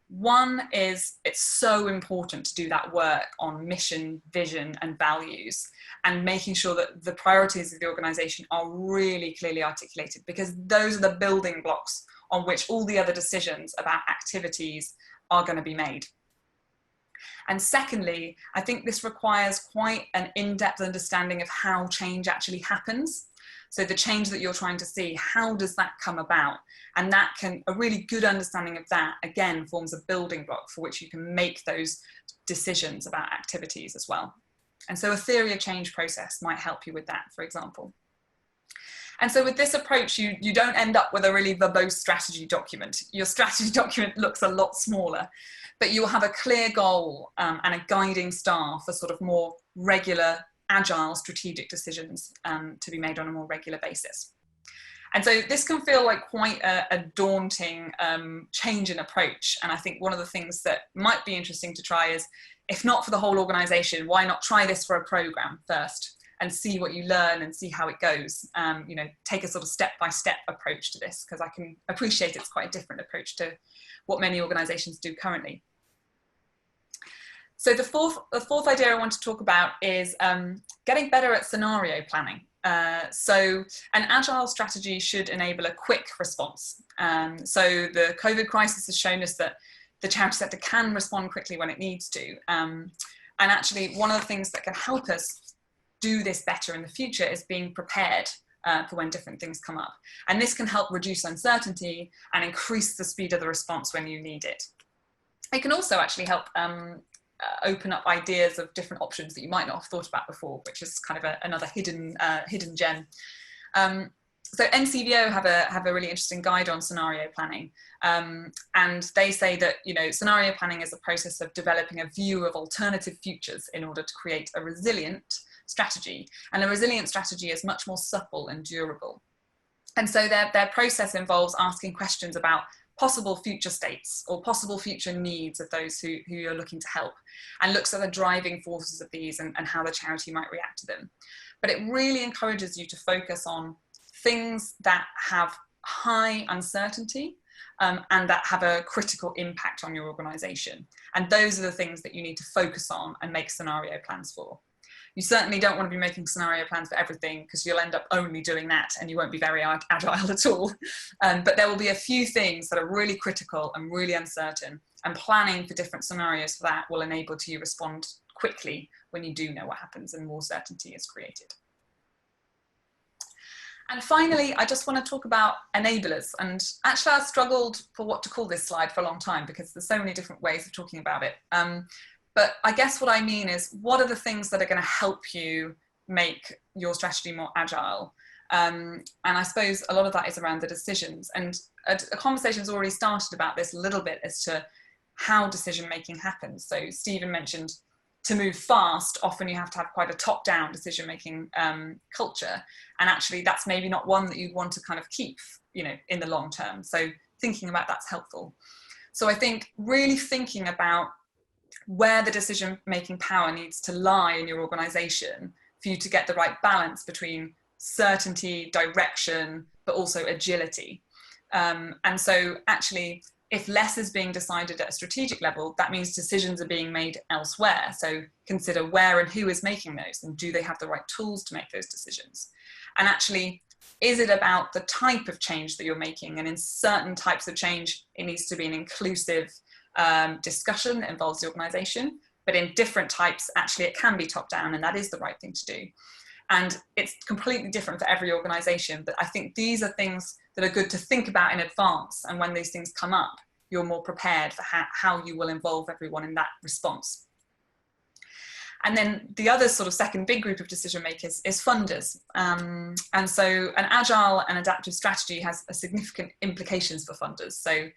One is it's so important to do that work on mission, vision, and values, and making sure that the priorities of the organisation are really clearly articulated, because those are the building blocks on which all the other decisions about activities are going to be made. And secondly, I think this requires quite an in-depth understanding of how change actually happens. So the change that you're trying to see, how does that come about? And that a really good understanding of that, again, forms a building block for which you can make those decisions about activities as well. And so a theory of change process might help you with that, for example. And so with this approach, you don't end up with a really verbose strategy document. Your strategy document looks a lot smaller, but you'll have a clear goal and a guiding star for sort of more regular, agile strategic decisions to be made on a more regular basis. And so this can feel like quite a daunting change in approach. And I think one of the things that might be interesting to try is, if not for the whole organization, why not try this for a program first and see what you learn and see how it goes? You know, take a sort of step-by-step approach to this, because I can appreciate it's quite a different approach to what many organizations do currently. So the fourth idea I want to talk about is getting better at scenario planning. So an agile strategy should enable a quick response. So the COVID crisis has shown us that the charity sector can respond quickly when it needs to. And actually, one of the things that can help us do this better in the future is being prepared for when different things come up. And this can help reduce uncertainty and increase the speed of the response when you need it. It can also actually help open up ideas of different options that you might not have thought about before, which is kind of another hidden gem. So NCVO have a really interesting guide on scenario planning, and they say that, you know, scenario planning is a process of developing a view of alternative futures in order to create a resilient strategy, and a resilient strategy is much more supple and durable. And so their process involves asking questions about possible future states or possible future needs of those who you're looking to help, and looks at the driving forces of these and how the charity might react to them. But it really encourages you to focus on things that have high uncertainty and that have a critical impact on your organization. And those are the things that you need to focus on and make scenario plans for. You certainly don't want to be making scenario plans for everything, because you'll end up only doing that and you won't be very agile at all. But there will be a few things that are really critical and really uncertain, and planning for different scenarios for that will enable you to respond quickly when you do know what happens and more certainty is created. And finally, I just want to talk about enablers. And actually, I've struggled for what to call this slide for a long time, because there's so many different ways of talking about it. But I guess what I mean is, what are the things that are going to help you make your strategy more agile? And I suppose a lot of that is around the decisions. And a conversation's already started about this a little bit as to how decision making happens. So Stephen mentioned, to move fast, often you have to have quite a top-down decision-making culture. And actually, that's maybe not one that you'd want to kind of keep, you know, in the long term. So thinking about that's helpful. So I think really thinking about where the decision-making power needs to lie in your organization for you to get the right balance between certainty, direction, but also agility. And so actually, if less is being decided at a strategic level, that means decisions are being made elsewhere. So consider where and who is making those, and do they have the right tools to make those decisions? And actually, is it about the type of change that you're making? And in certain types of change, it needs to be an inclusive discussion that involves the organization. But in different types, actually, it can be top down, and that is the right thing to do. And it's completely different for every organization. But I think these are things that are good to think about in advance. And when these things come up, you're more prepared for how you will involve everyone in that response. And then the other sort of second big group of decision makers is funders. And so an agile and adaptive strategy has significant implications for funders. So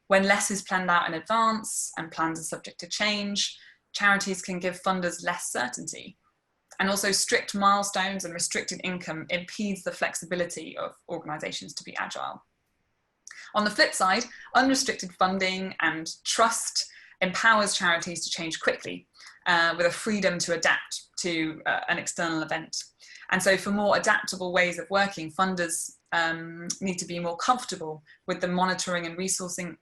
when less is planned out in advance and plans are subject to change, charities can give funders less certainty. And also strict milestones and restricted income impedes the flexibility of organizations to be agile. On the flip side, unrestricted funding and trust empowers charities to change quickly with a freedom to adapt to an external event. And so for more adaptable ways of working, funders need to be more comfortable with the monitoring and resourcing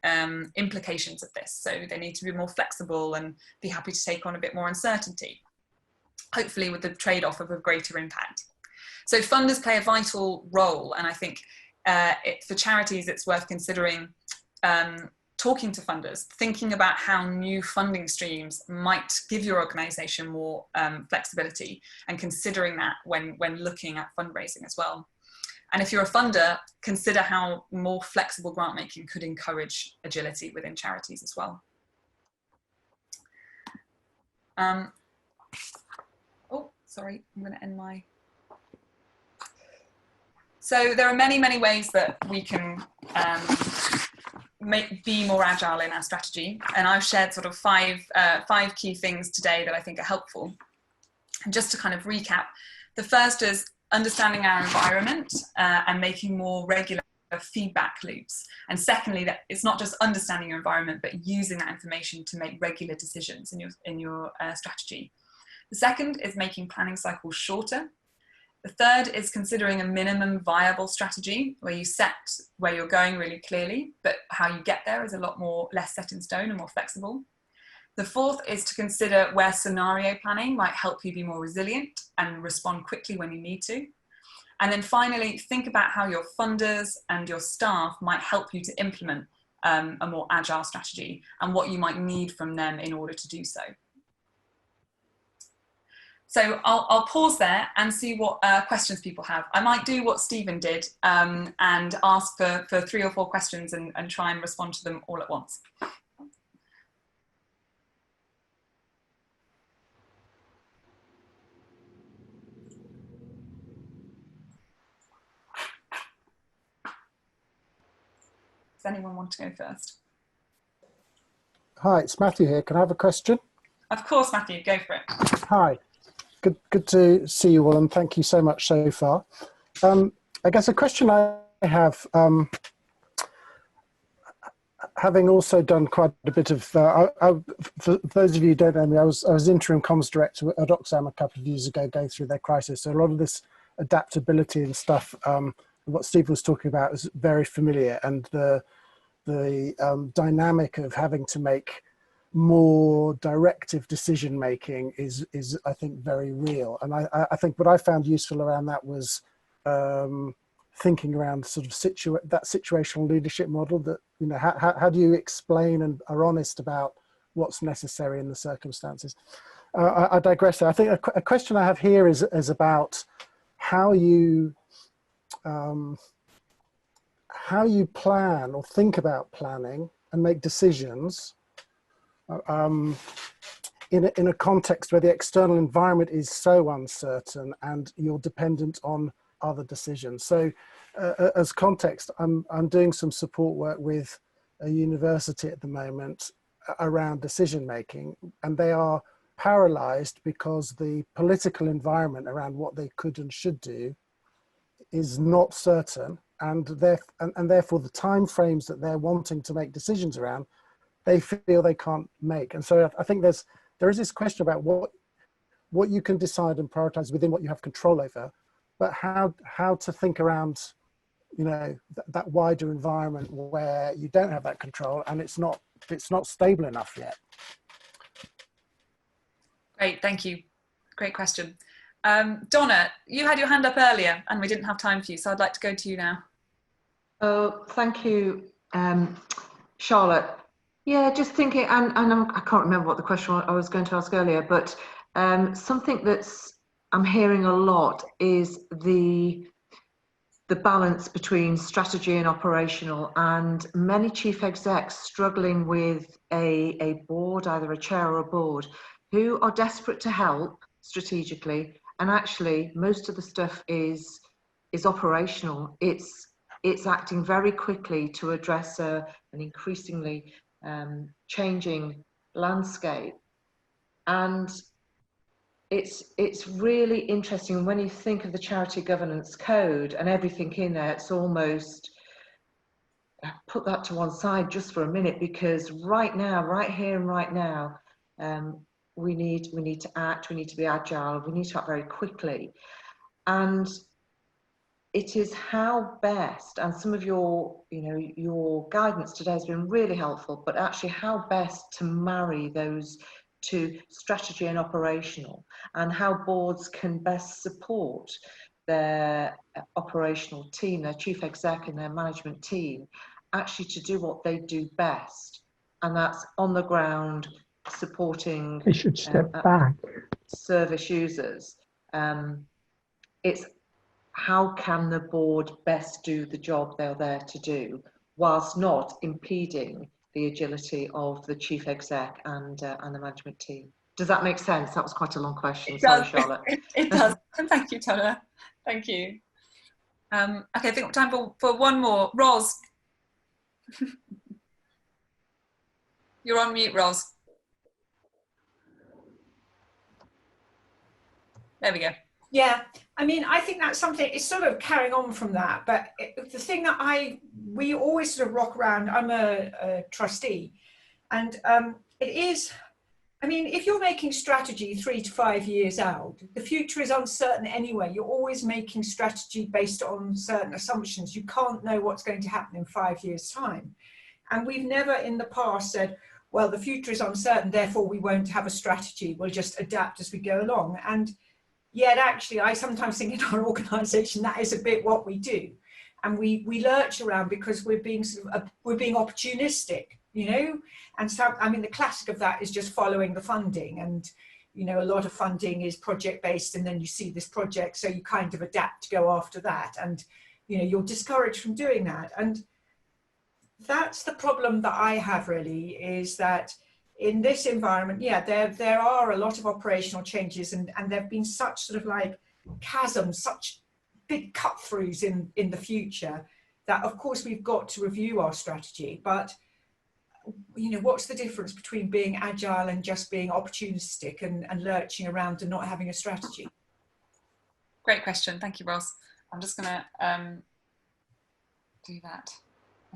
implications of this. So they need to be more flexible and be happy to take on a bit more uncertainty, hopefully with the trade-off of a greater impact. So funders play a vital role, and I think for charities it's worth considering talking to funders, thinking about how new funding streams might give your organisation more flexibility, and considering that when looking at fundraising as well. And if you're a funder, consider how more flexible grant making could encourage agility within charities as well. Oh, sorry, I'm going to end my... So there are many, many ways that we can be more agile in our strategy. And I've shared sort of five key things today that I think are helpful. And just to kind of recap, the first is understanding our environment and making more regular feedback loops. And secondly, that it's not just understanding your environment, but using that information to make regular decisions in your strategy. The second is making planning cycles shorter. The third is considering a minimum viable strategy where you set where you're going really clearly, but how you get there is a lot less set in stone and more flexible. The fourth is to consider where scenario planning might help you be more resilient and respond quickly when you need to. And then finally, think about how your funders and your staff might help you to implement a more agile strategy and what you might need from them in order to do so. So I'll pause there and see what questions people have. I might do what Stephen did and ask for 3 or 4 questions and try and respond to them all at once. Does anyone want to go first? Hi, it's Matthew here. Can I have a question? Of course, Matthew, go for it. Hi, good to see you all, and thank you so much so far. I guess a question I have, having also done quite a bit of, for those of you who don't know me, I was interim comms director at Oxfam a couple of years ago, going through their crisis. So a lot of this adaptability and stuff, what Steve was talking about, is very familiar, and the dynamic of having to make more directive decision making is I think very real. And I think what I found useful around that was thinking around sort of that situational leadership model, that, you know, how do you explain and are honest about what's necessary in the circumstances. I digress there. I think a question I have here is about how you plan or think about planning and make decisions in a context where the external environment is so uncertain and you're dependent on other decisions. So as context, I'm doing some support work with a university at the moment around decision making, and they are paralyzed because the political environment around what they could and should do is not certain, and therefore the time frames that they're wanting to make decisions around, they feel they can't make. And so I think there is this question about what you can decide and prioritize within what you have control over, but how to think around, you know, that wider environment where you don't have that control and it's not stable enough yet. Great, thank you. Great question. Donna, you had your hand up earlier and we didn't have time for you, so I'd like to go to you now. Oh, thank you, Charlotte. Yeah, just thinking, and I can't remember what the question I was going to ask earlier, but something I'm hearing a lot is the balance between strategy and operational, and many chief execs struggling with a board, either a chair or a board, who are desperate to help strategically, and actually most of the stuff is operational. It's acting very quickly to address an increasingly changing landscape, and it's really interesting when you think of the charity governance code and everything in there. It's almost, put that to one side just for a minute, because right now, right here and right now, we need to act, we need to be agile, we need to act very quickly. And it is how best, and some of your guidance today has been really helpful, but actually how best to marry those to strategy and operational, and how boards can best support their operational team, their chief exec and their management team, actually to do what they do best, and that's on the ground supporting They should step back. service users. It's how can the board best do the job they're there to do whilst not impeding the agility of the chief exec and the management team. Does that make sense? That was quite a long question. Sorry, Charlotte. It does. Thank you, Tonna. Thank you. Okay, I think we have time for one more. Ros. You're on mute, Ros. There we go. Yeah, I mean, I think that's something, it's sort of carrying on from that, but the thing that we always sort of rock around, I'm a trustee, and it is, I mean, if you're making strategy 3 to 5 years out, the future is uncertain anyway. You're always making strategy based on certain assumptions. You can't know what's going to happen in 5 years' time. And we've never in the past said, well, the future is uncertain, therefore we won't have a strategy. We'll just adapt as we go along. And yet, actually, I sometimes think in our organisation that is a bit what we do, and we lurch around because we're being opportunistic, you know. And so, I mean, the classic of that is just following the funding, and you know, a lot of funding is project based, and then you see this project, so you kind of adapt to go after that, and you know, you're discouraged from doing that. And that's the problem that I have really, is that in this environment, yeah, there are a lot of operational changes, and there have been such sort of like chasms, such big cut throughs in the future, that of course we've got to review our strategy. But you know, what's the difference between being agile and just being opportunistic and lurching around and not having a strategy? Great question. Thank you, Ross. I'm just gonna do that.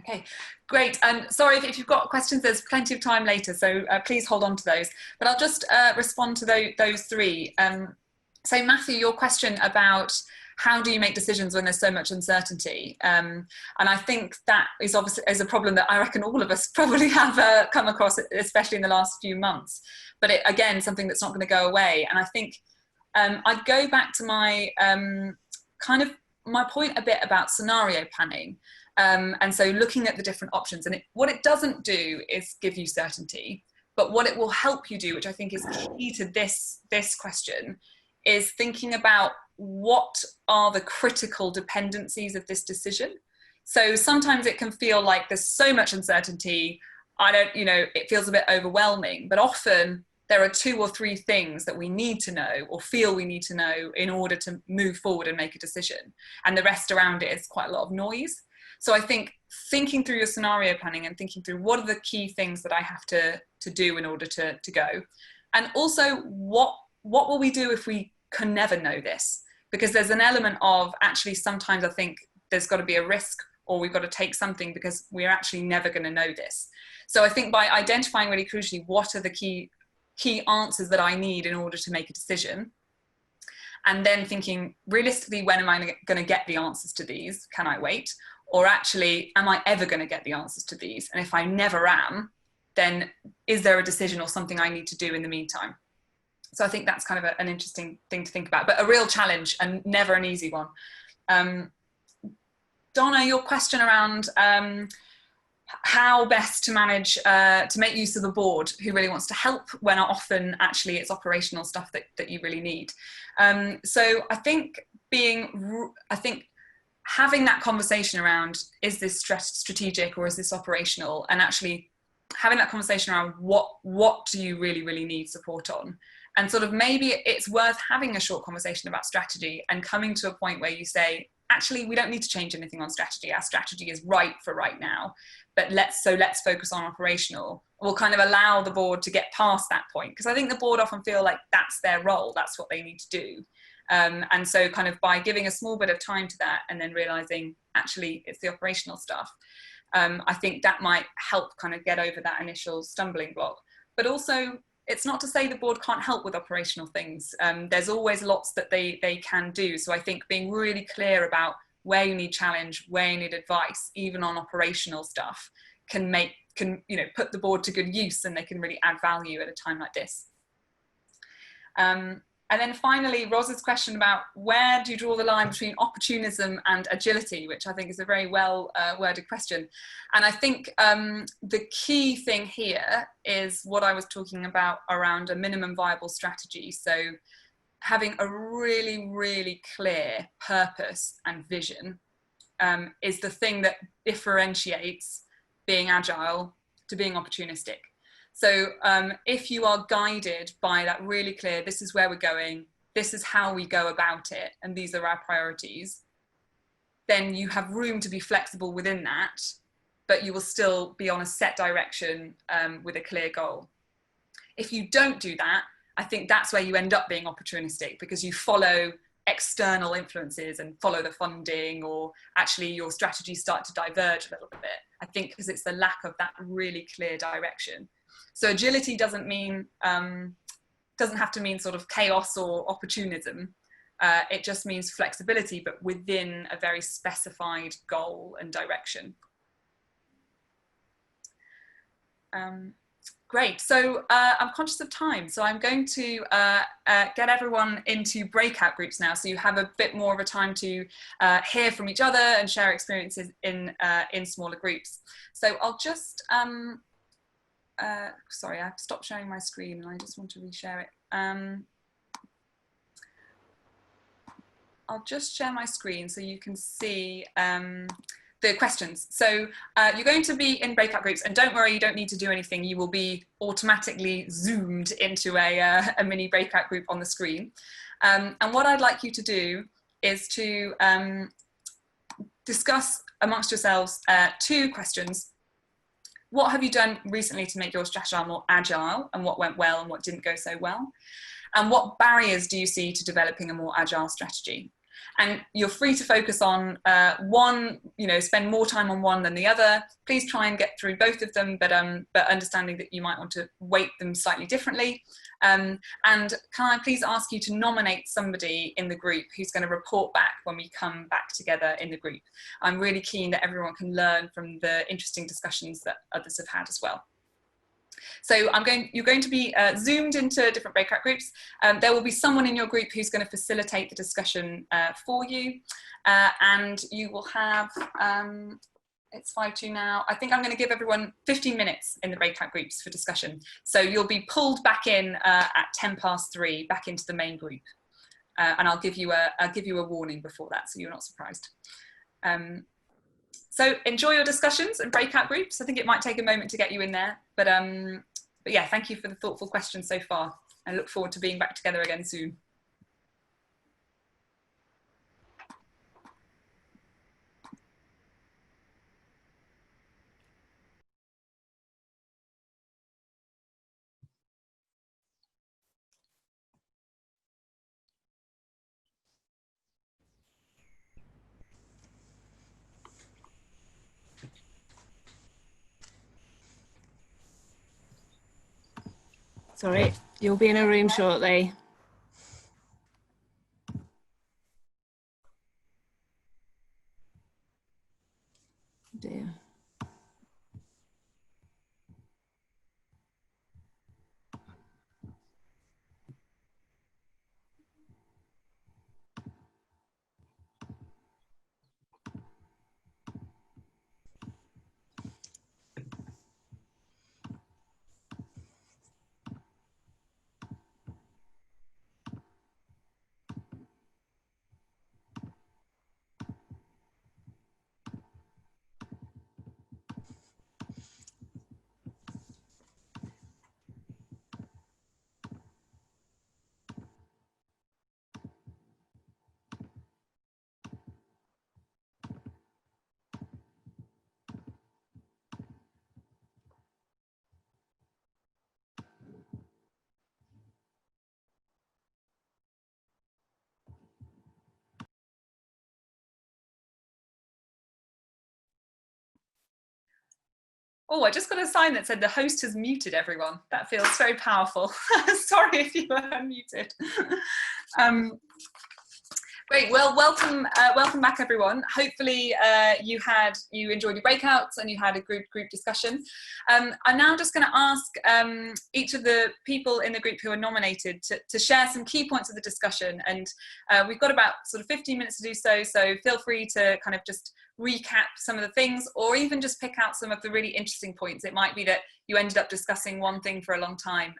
Okay, great. Sorry if you've got questions, there's plenty of time later, so please hold on to those. But I'll just respond to those three. So Matthew, your question about how do you make decisions when there's so much uncertainty? And I think that is obviously is a problem that I reckon all of us probably have come across, especially in the last few months. But again, something that's not going to go away. And I think I'd go back to my my point a bit about scenario planning. And so looking at the different options, and what it doesn't do is give you certainty, but what it will help you do, which I think is key to this question, is thinking about what are the critical dependencies of this decision. So sometimes it can feel like there's so much uncertainty, it feels a bit overwhelming, but often there are 2 or 3 things that we need to know or feel we need to know in order to move forward and make a decision. And the rest around it is quite a lot of noise. So I think thinking through your scenario planning and thinking through what are the key things that I have to do in order to go. And also what will we do if we can never know this? Because there's an element of actually sometimes I think there's got to be a risk, or we've got to take something because we're actually never going to know this. So I think by identifying really crucially what are the key answers that I need in order to make a decision, and then thinking realistically, when am I going to get the answers to these? Can I wait? Or actually, am I ever going to get the answers to these? And if I never am, then is there a decision or something I need to do in the meantime? So I think that's kind of an interesting thing to think about, but a real challenge and never an easy one. Donna, your question around how best to manage, to make use of the board who really wants to help when often actually it's operational stuff that you really need. So I think having that conversation around, is this strategic or is this operational? And actually having that conversation around what do you really, really need support on? And sort of maybe it's worth having a short conversation about strategy and coming to a point where you say, actually, we don't need to change anything on strategy. Our strategy is right for right now, but let's focus on operational. We'll kind of allow the board to get past that point, because I think the board often feel like that's their role, that's what they need to do. And so kind of by giving a small bit of time to that and then realizing actually it's the operational stuff, I think that might help kind of get over that initial stumbling block. But also, it's not to say the board can't help with operational things. There's always lots that they can do. So I think being really clear about where you need challenge, where you need advice, even on operational stuff, can put the board to good use, and they can really add value at a time like this. And then finally, Roz's question about where do you draw the line between opportunism and agility, which I think is a very well worded question. And I think the key thing here is what I was talking about around a minimum viable strategy. So having a really, really clear purpose and vision is the thing that differentiates being agile to being opportunistic. So if you are guided by that really clear, this is where we're going, this is how we go about it, and these are our priorities, then you have room to be flexible within that, but you will still be on a set direction with a clear goal. If you don't do that, I think that's where you end up being opportunistic, because you follow external influences and follow the funding, or actually your strategies start to diverge a little bit. I think because it's the lack of that really clear direction. So agility doesn't mean, doesn't have to mean sort of chaos or opportunism. It just means flexibility, but within a very specified goal and direction. Great, so I'm conscious of time, so I'm going to get everyone into breakout groups now, so you have a bit more of a time to hear from each other and share experiences in smaller groups. So I'll just, sorry, I've stopped sharing my screen and I just want to reshare it. I'll just share my screen so you can see the questions. So you're going to be in breakout groups, and don't worry, you don't need to do anything. You will be automatically zoomed into a mini breakout group on the screen. And what I'd like you to do is to discuss amongst yourselves 2 questions. What have you done recently to make your strategy more agile, and what went well and what didn't go so well? And what barriers do you see to developing a more agile strategy? And you're free to focus on one, you know, spend more time on one than the other. Please try and get through both of them, but understanding that you might want to weight them slightly differently. And can I please ask you to nominate somebody in the group who's going to report back when we come back together in the group? I'm really keen that everyone can learn from the interesting discussions that others have had as well. So you're going to be zoomed into different breakout groups. There will be someone in your group who's going to facilitate the discussion for you. And you will have, it's 5:02 now. I think I'm going to give everyone 15 minutes in the breakout groups for discussion. So you'll be pulled back in at 3:10 back into the main group. And I'll give you a warning before that, so you're not surprised. So enjoy your discussions and breakout groups. I think it might take a moment to get you in there, but yeah, thank you for the thoughtful questions so far. I look forward to being back together again soon. Sorry, you'll be in a room shortly. Dear. Oh, I just got a sign that said the host has muted everyone. That feels very powerful. Sorry if you were unmuted. Great. Well, welcome back, everyone. Hopefully, you enjoyed your breakouts and you had a group discussion. I'm now just going to ask each of the people in the group who are nominated to share some key points of the discussion, and we've got about sort of 15 minutes to do so. So feel free to kind of just recap some of the things, or even just pick out some of the really interesting points. It might be that you ended up discussing one thing for a long time,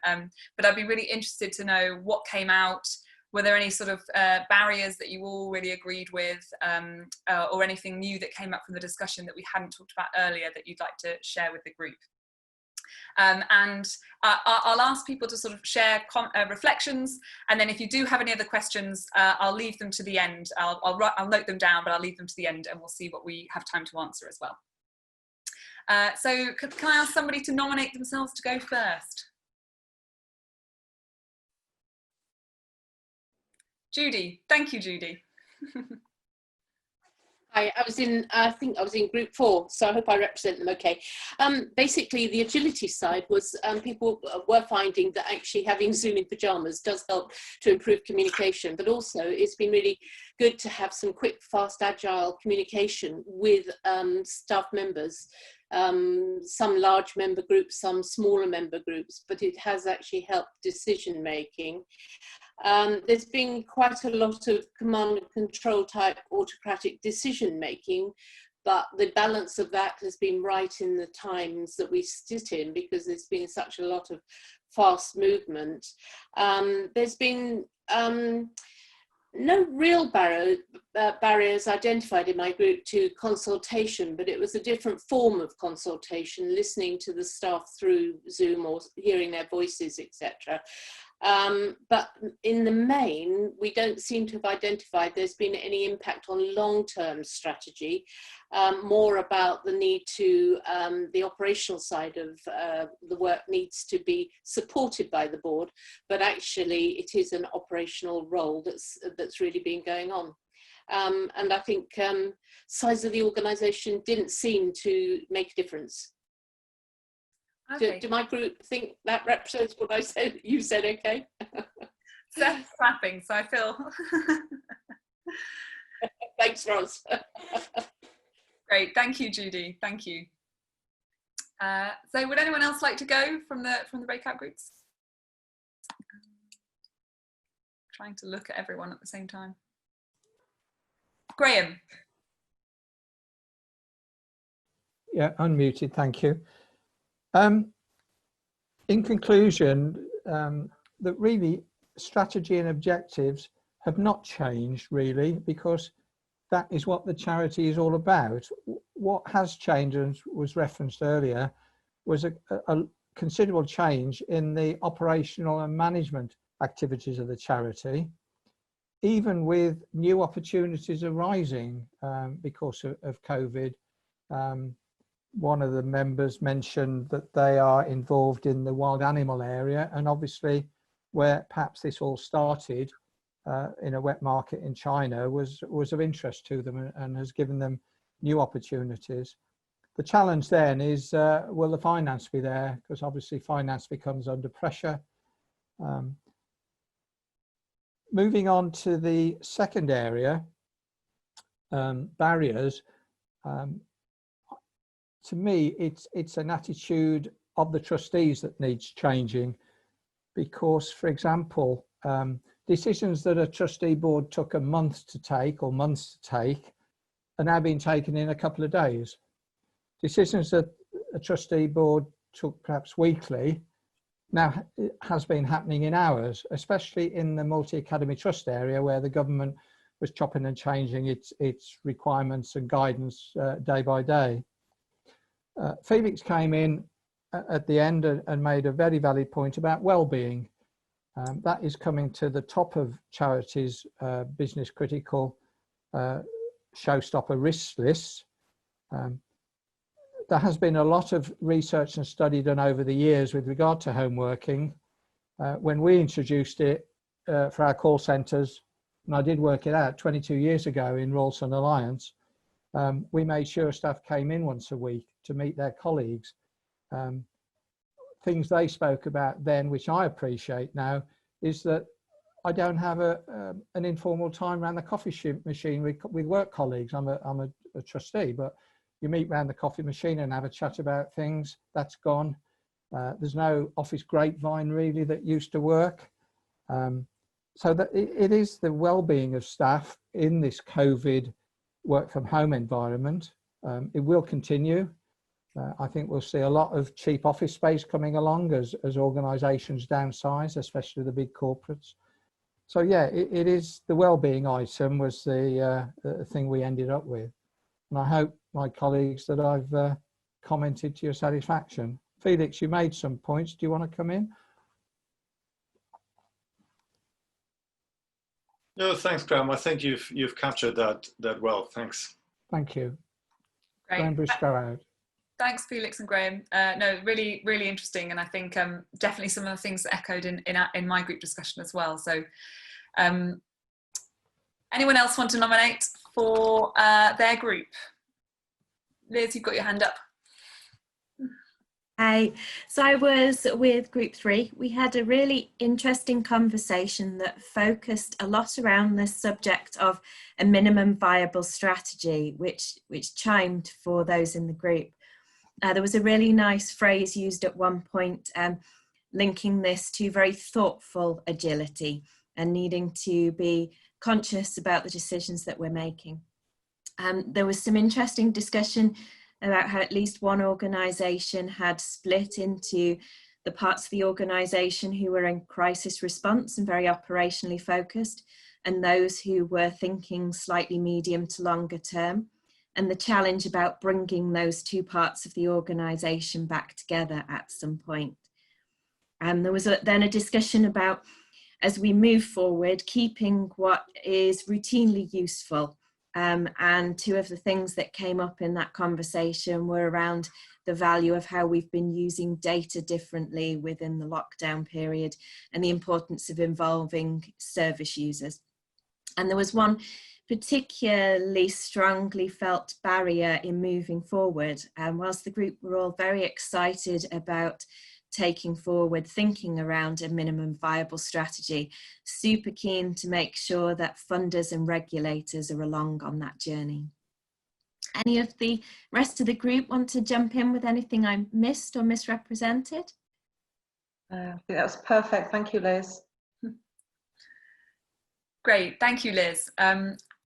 but I'd be really interested to know what came out. Were there any sort of barriers that you all really agreed with, or anything new that came up from the discussion that we hadn't talked about earlier that you'd like to share with the group? And I'll ask people to sort of share reflections, and then if you do have any other questions, I'll leave them to the end. I'll note them down, but I'll leave them to the end, and we'll see what we have time to answer as well. So can I ask somebody to nominate themselves to go first? Judy. Thank you, Judy. Hi, I think I was in group 4, so I hope I represent them okay. Basically, the agility side was people were finding that actually having Zoom in pajamas does help to improve communication, but also it's been really good to have some quick, fast, agile communication with staff members. Some large member groups, some smaller member groups, but it has actually helped decision making. There's been quite a lot of command and control type autocratic decision making, but the balance of that has been right in the times that we sit in, because there's been such a lot of fast movement. There's been no real barriers identified in my group to consultation, but it was a different form of consultation, listening to the staff through Zoom or hearing their voices, etc. But in the main, we don't seem to have identified there's been any impact on long-term strategy, more about the need to, the operational side of the work needs to be supported by the board, but actually it is an operational role that's really been going on. And I think size of the organisation didn't seem to make a difference. Okay. Do my group think that represents what I said? You said okay? Seth's clapping, so I feel. Thanks, Ros. Great, thank you, Judy. Thank you. So, would anyone else like to go from the breakout groups? Trying to look at everyone at the same time. Graham. Yeah, unmuted. Thank you. In conclusion, that really strategy and objectives have not changed really, because that is what the charity is all about. What has changed, and was referenced earlier, was a considerable change in the operational and management activities of the charity, even with new opportunities arising because of COVID. One of the members mentioned that they are involved in the wild animal area, and obviously where perhaps this all started in a wet market in China was of interest to them and has given them new opportunities. The challenge then is, will the finance be there? Because obviously finance becomes under pressure. Moving on to the second area, barriers. To me, it's an attitude of the trustees that needs changing, because, for example, decisions that a trustee board took a month to take or months to take are now being taken in a couple of days. Decisions that a trustee board took perhaps weekly now has been happening in hours, especially in the multi-academy trust area where the government was chopping and changing its requirements and guidance day by day. Felix came in at the end and made a very valid point about well-being. That is coming to the top of charities' business critical showstopper risk lists. There has been a lot of research and study done over the years with regard to home working. When we introduced it for our call centres, and I did work it out 22 years ago in Rawson Alliance, we made sure staff came in once a week to meet their colleagues. Things they spoke about then, which I appreciate now, is that I don't have an informal time around the coffee machine with work colleagues. I'm a trustee, but you meet around the coffee machine and have a chat about things. That's gone. There's no office grapevine really that used to work. So that it is the well-being of staff in this COVID work from home environment. It will continue. I think we'll see a lot of cheap office space coming along as organisations downsize, especially the big corporates. So yeah, it is the well-being item was the thing we ended up with. And I hope, my colleagues, that I've commented to your satisfaction. Felix, you made some points. Do you want to come in? No, thanks, Graham. I think you've captured that well. Thanks. Thank you. Great. Graham Briscoe out. Thanks, Felix and Graham. No, really, really interesting, and I think definitely some of the things echoed in my group discussion as well. So, anyone else want to nominate for their group? Liz, you've got your hand up. Hi, so I was with group 3. We had a really interesting conversation that focused a lot around the subject of a minimum viable strategy, which chimed for those in the group. There was a really nice phrase used at one point, linking this to very thoughtful agility and needing to be conscious about the decisions that we're making. There was some interesting discussion about how at least one organisation had split into the parts of the organisation who were in crisis response and very operationally focused, and those who were thinking slightly medium to longer term, and the challenge about bringing those two parts of the organisation back together at some point. There was then a discussion about, as we move forward, keeping what is routinely useful. And two of the things that came up in that conversation were around the value of how we've been using data differently within the lockdown period and the importance of involving service users. And there was one particularly strongly felt barrier in moving forward. Whilst the group were all very excited about taking forward thinking around a minimum viable strategy, super keen to make sure that funders and regulators are along on that journey. Any of the rest of the group want to jump in with anything I missed or misrepresented? I think that was perfect. Thank you, Liz. Great, thank you, Liz.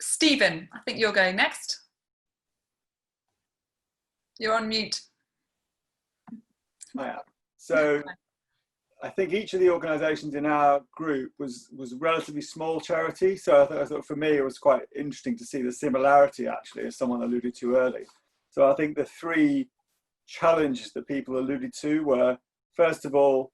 Stephen, I think you're going next. You're on mute. I am. So I think each of the organisations in our group was a relatively small charity. So I thought for me it was quite interesting to see the similarity, actually, as someone alluded to earlier. So I think the three challenges that people alluded to were, first of all,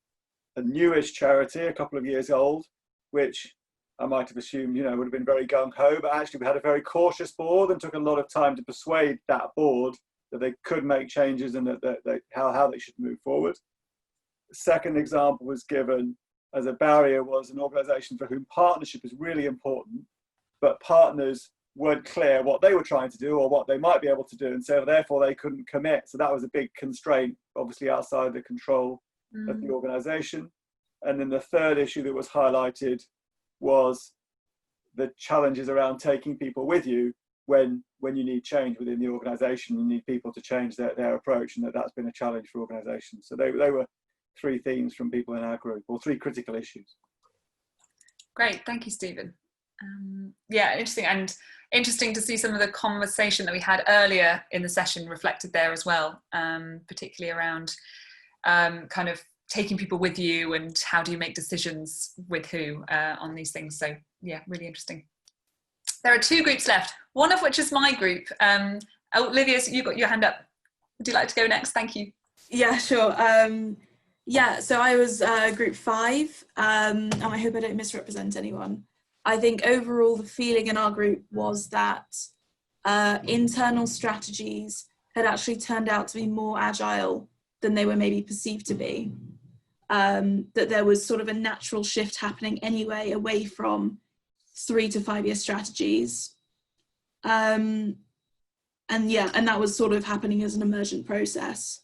a newish charity, a couple of years old, which I might have assumed, would have been very gung-ho, but actually we had a very cautious board and took a lot of time to persuade that board that they could make changes and that how they should move forward. The second example was given as a barrier was an organisation for whom partnership is really important, but partners weren't clear what they were trying to do or what they might be able to do, and so therefore they couldn't commit. So that was a big constraint, obviously outside the control of the organisation. And then the third issue that was highlighted was the challenges around taking people with you when you need change within the organisation. You need people to change their approach, and that's been a challenge for organisations. So they were three themes from people in our group, or three critical issues. Great, thank you, Stephen. Yeah, interesting to see some of the conversation that we had earlier in the session reflected there as well, particularly around kind of taking people with you and how do you make decisions with who on these things. So yeah, really interesting. There are two groups left, one of which is my group. Olivia, you got your hand up. Would you like to go next? Thank you. Yeah, sure. Yeah, so I was group 5, and I hope I don't misrepresent anyone. I think overall the feeling in our group was that internal strategies had actually turned out to be more agile than they were maybe perceived to be. That there was sort of a natural shift happening anyway away from 3 to 5 year strategies. And that was sort of happening as an emergent process.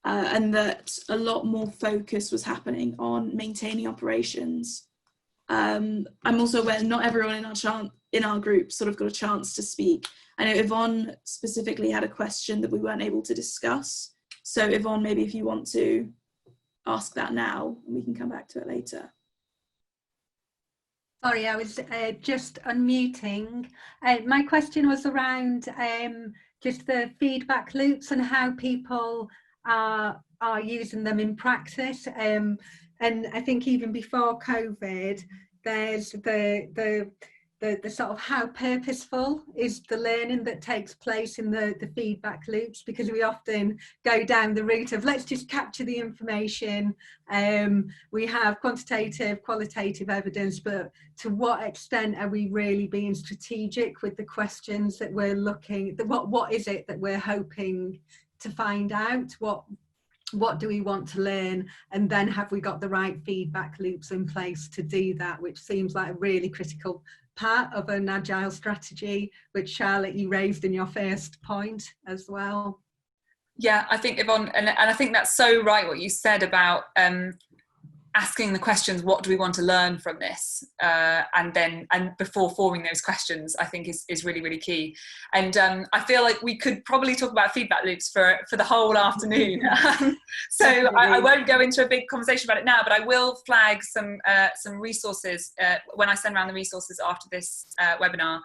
And that a lot more focus was happening on maintaining operations I'm also aware not everyone in our group sort of got a chance to speak. I know Yvonne specifically had a question that we weren't able to discuss. So Yvonne, maybe if you want to ask that now, we can come back to it later. Sorry, I was just unmuting. My question was around just the feedback loops and how people are using them in practice. And I think even before COVID, there's the sort of how purposeful is the learning that takes place in the feedback loops, because we often go down the route of let's just capture the information. We have quantitative, qualitative evidence, but to what extent are we really being strategic with the questions that we're looking at? What is it that we're hoping to find out? What do we want to learn? And then have we got the right feedback loops in place to do that, which seems like a really critical part of an agile strategy, which Charlotte, you raised in your first point as well. Yeah, I think Yvonne, and I think that's so right what you said about asking the questions, what do we want to learn from this? And before forming those questions, I think is really, really key. And I feel like we could probably talk about feedback loops for the whole afternoon. So I won't go into a big conversation about it now, but I will flag some resources when I send around the resources after this webinar.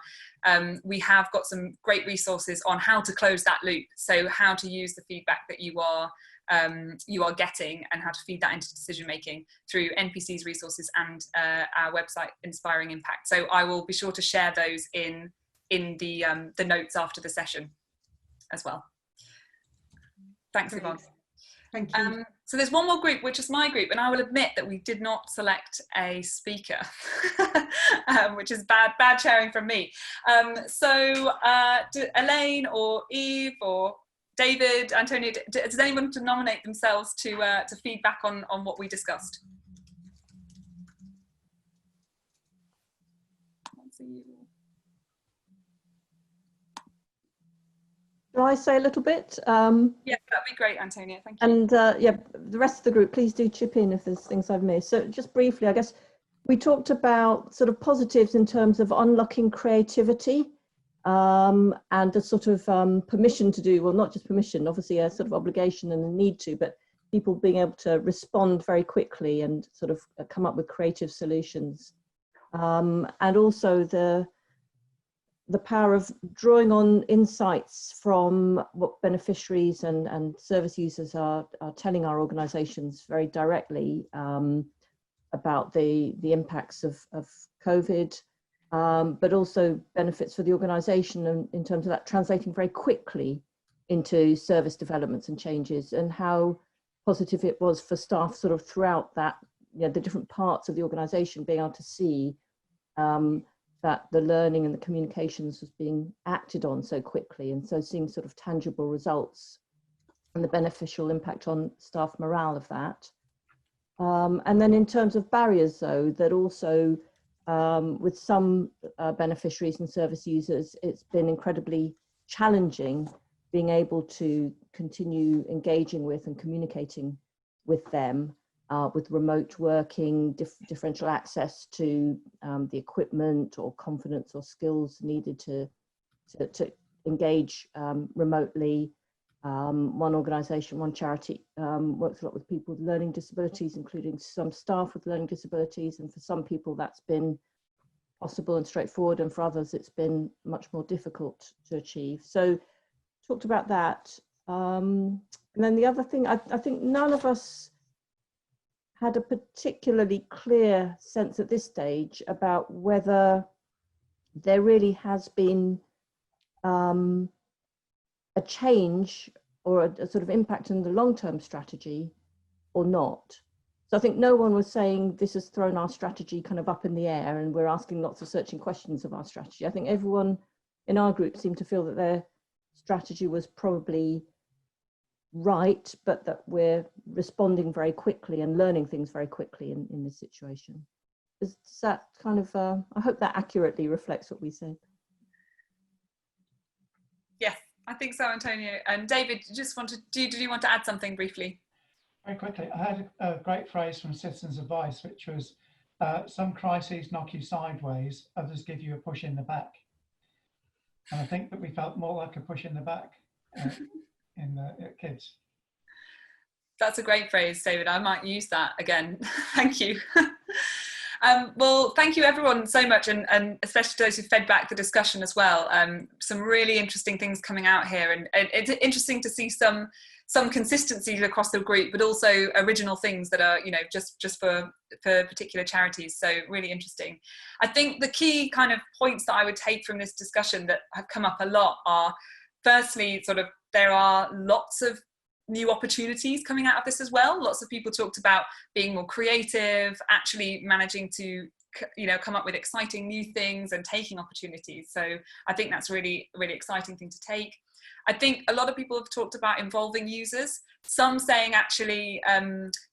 We have got some great resources on how to close that loop. So how to use the feedback that you are getting and how to feed that into decision making through NPC's resources and our website Inspiring Impact. So I will be sure to share those in the notes after the session as well. Thanks, Yvonne. Thank you. So there's one more group, which is my group, and I will admit that we did not select a speaker, which is bad sharing from me. So Elaine or Eve or David, Antonio, does anyone want to nominate themselves to feedback on what we discussed? Shall I say a little bit? Yeah, that'd be great, Antonia, thank you. And yeah, the rest of the group, please do chip in if there's things I've missed. So just briefly, I guess we talked about sort of positives in terms of unlocking creativity and a sort of permission to do, well, not just permission, obviously a sort of obligation and a need to, but people being able to respond very quickly and sort of come up with creative solutions. And also the power of drawing on insights from what beneficiaries and service users are telling our organizations very directly about the impacts of COVID, but also benefits for the organization and in terms of that translating very quickly into service developments and changes, and how positive it was for staff sort of throughout that, you know, the different parts of the organization being able to see that the learning and the communications was being acted on so quickly, and so seeing sort of tangible results and the beneficial impact on staff morale of that. And then in terms of barriers though, that also with some beneficiaries and service users, it's been incredibly challenging being able to continue engaging with and communicating with them with remote working, differential access to the equipment or confidence or skills needed to engage remotely. One organisation, one charity works a lot with people with learning disabilities, including some staff with learning disabilities, and for some people that's been possible and straightforward, and for others it's been much more difficult to achieve. So talked about that. And then the other thing, I think none of us had a particularly clear sense at this stage about whether there really has been a change or a sort of impact in the long-term strategy or not. So I think no one was saying this has thrown our strategy kind of up in the air and we're asking lots of searching questions of our strategy. I think everyone in our group seemed to feel that their strategy was probably right, but that we're responding very quickly and learning things very quickly in this situation. Does that kind of, I hope that accurately reflects what we said. Yes, I think so, Antonio. And David, just wanted, did you want to add something briefly? Very quickly, I had a great phrase from Citizens Advice, which was some crises knock you sideways, others give you a push in the back. And I think that we felt more like a push in the back in the kids. That's a great phrase, David. I might use that again. Thank you. Well, thank you everyone so much, and especially those who fed back the discussion as well. Some really interesting things coming out here, and it's interesting to see some consistencies across the group, but also original things that are, you know, just for particular charities. So really interesting. I think the key kind of points that I would take from this discussion that have come up a lot are, firstly, sort of there are lots of new opportunities coming out of this as well. Lots of people talked about being more creative, actually managing to, you know, come up with exciting new things and taking opportunities. So I think that's really, really exciting thing to take. I think a lot of people have talked about involving users, some saying actually,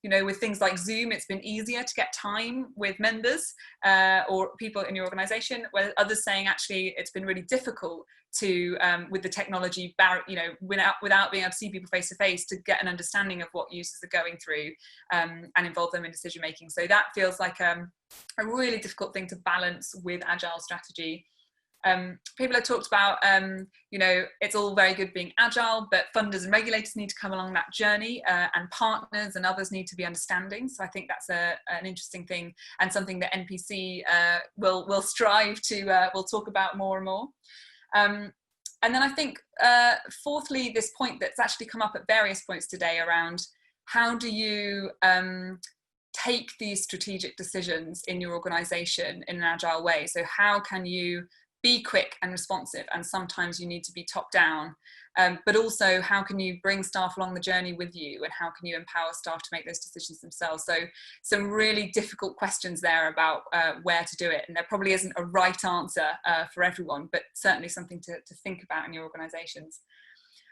you know, with things like Zoom, it's been easier to get time with members or people in your organization, where others saying actually it's been really difficult to, with the technology, you know, without being able to see people face to face, to get an understanding of what users are going through and involve them in decision making. So that feels like a really difficult thing to balance with agile strategy. People have talked about, you know, it's all very good being agile, but funders and regulators need to come along that journey, and partners and others need to be understanding. So I think that's an interesting thing, and something that NPC will strive to, we'll talk about more and more. And then I think, fourthly, this point that's actually come up at various points today around how do you take these strategic decisions in your organization in an agile way? So how can you be quick and responsive, and sometimes you need to be top down, but also how can you bring staff along the journey with you, and how can you empower staff to make those decisions themselves? So some really difficult questions there about where to do it, and there probably isn't a right answer for everyone, but certainly something to think about in your organizations.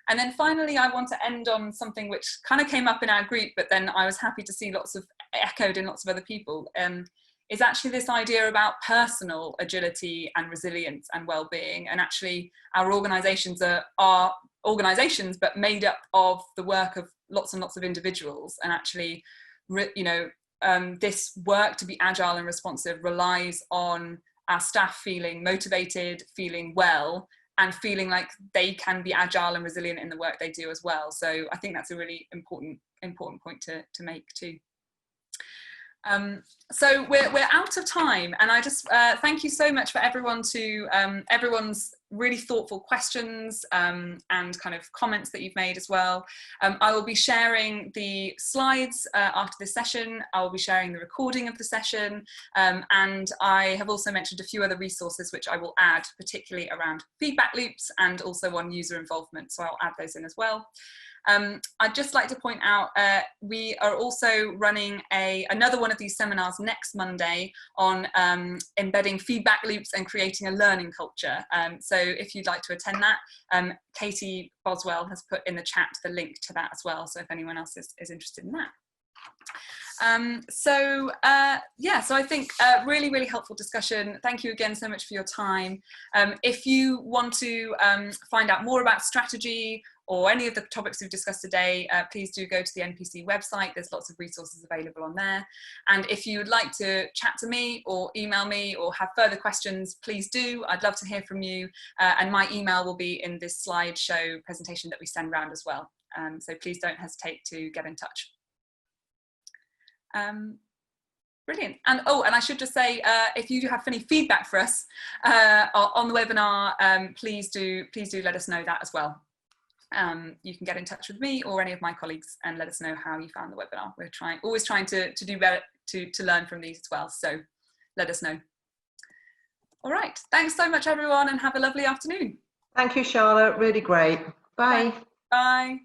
And then finally, I want to end on something which kind of came up in our group, but then I was happy to see lots of echoed in lots of other people, is actually this idea about personal agility and resilience and well-being. And actually our organizations are organizations, but made up of the work of lots and lots of individuals. And actually, you know, this work to be agile and responsive relies on our staff feeling motivated, feeling well, and feeling like they can be agile and resilient in the work they do as well. So I think that's a really important point to make too. So we're out of time, and I just thank you so much for everyone's really thoughtful questions and kind of comments that you've made as well. I will be sharing the slides after this session. I will be sharing the recording of the session, and I have also mentioned a few other resources which I will add, particularly around feedback loops and also on user involvement, so I'll add those in as well. I'd just like to point out we are also running another one of these seminars next Monday on embedding feedback loops and creating a learning culture. So if you'd like to attend that, Katie Boswell has put in the chat the link to that as well, so if anyone else is interested in that. Yeah, so I think really, really helpful discussion. Thank you again so much for your time. If you want to find out more about strategy or any of the topics we've discussed today, please do go to the NPC website. There's lots of resources available on there. And if you would like to chat to me or email me or have further questions, please do. I'd love to hear from you. And my email will be in this slideshow presentation that we send around as well. So please don't hesitate to get in touch. Brilliant. And and I should just say, if you do have any feedback for us on the webinar, please do let us know that as well. You can get in touch with me or any of my colleagues and let us know how you found the webinar. We're always trying to do better, to learn from these as well, so let us know. All right, thanks so much everyone, and have a lovely afternoon. Thank you, Charlotte, really great. Bye. Bye.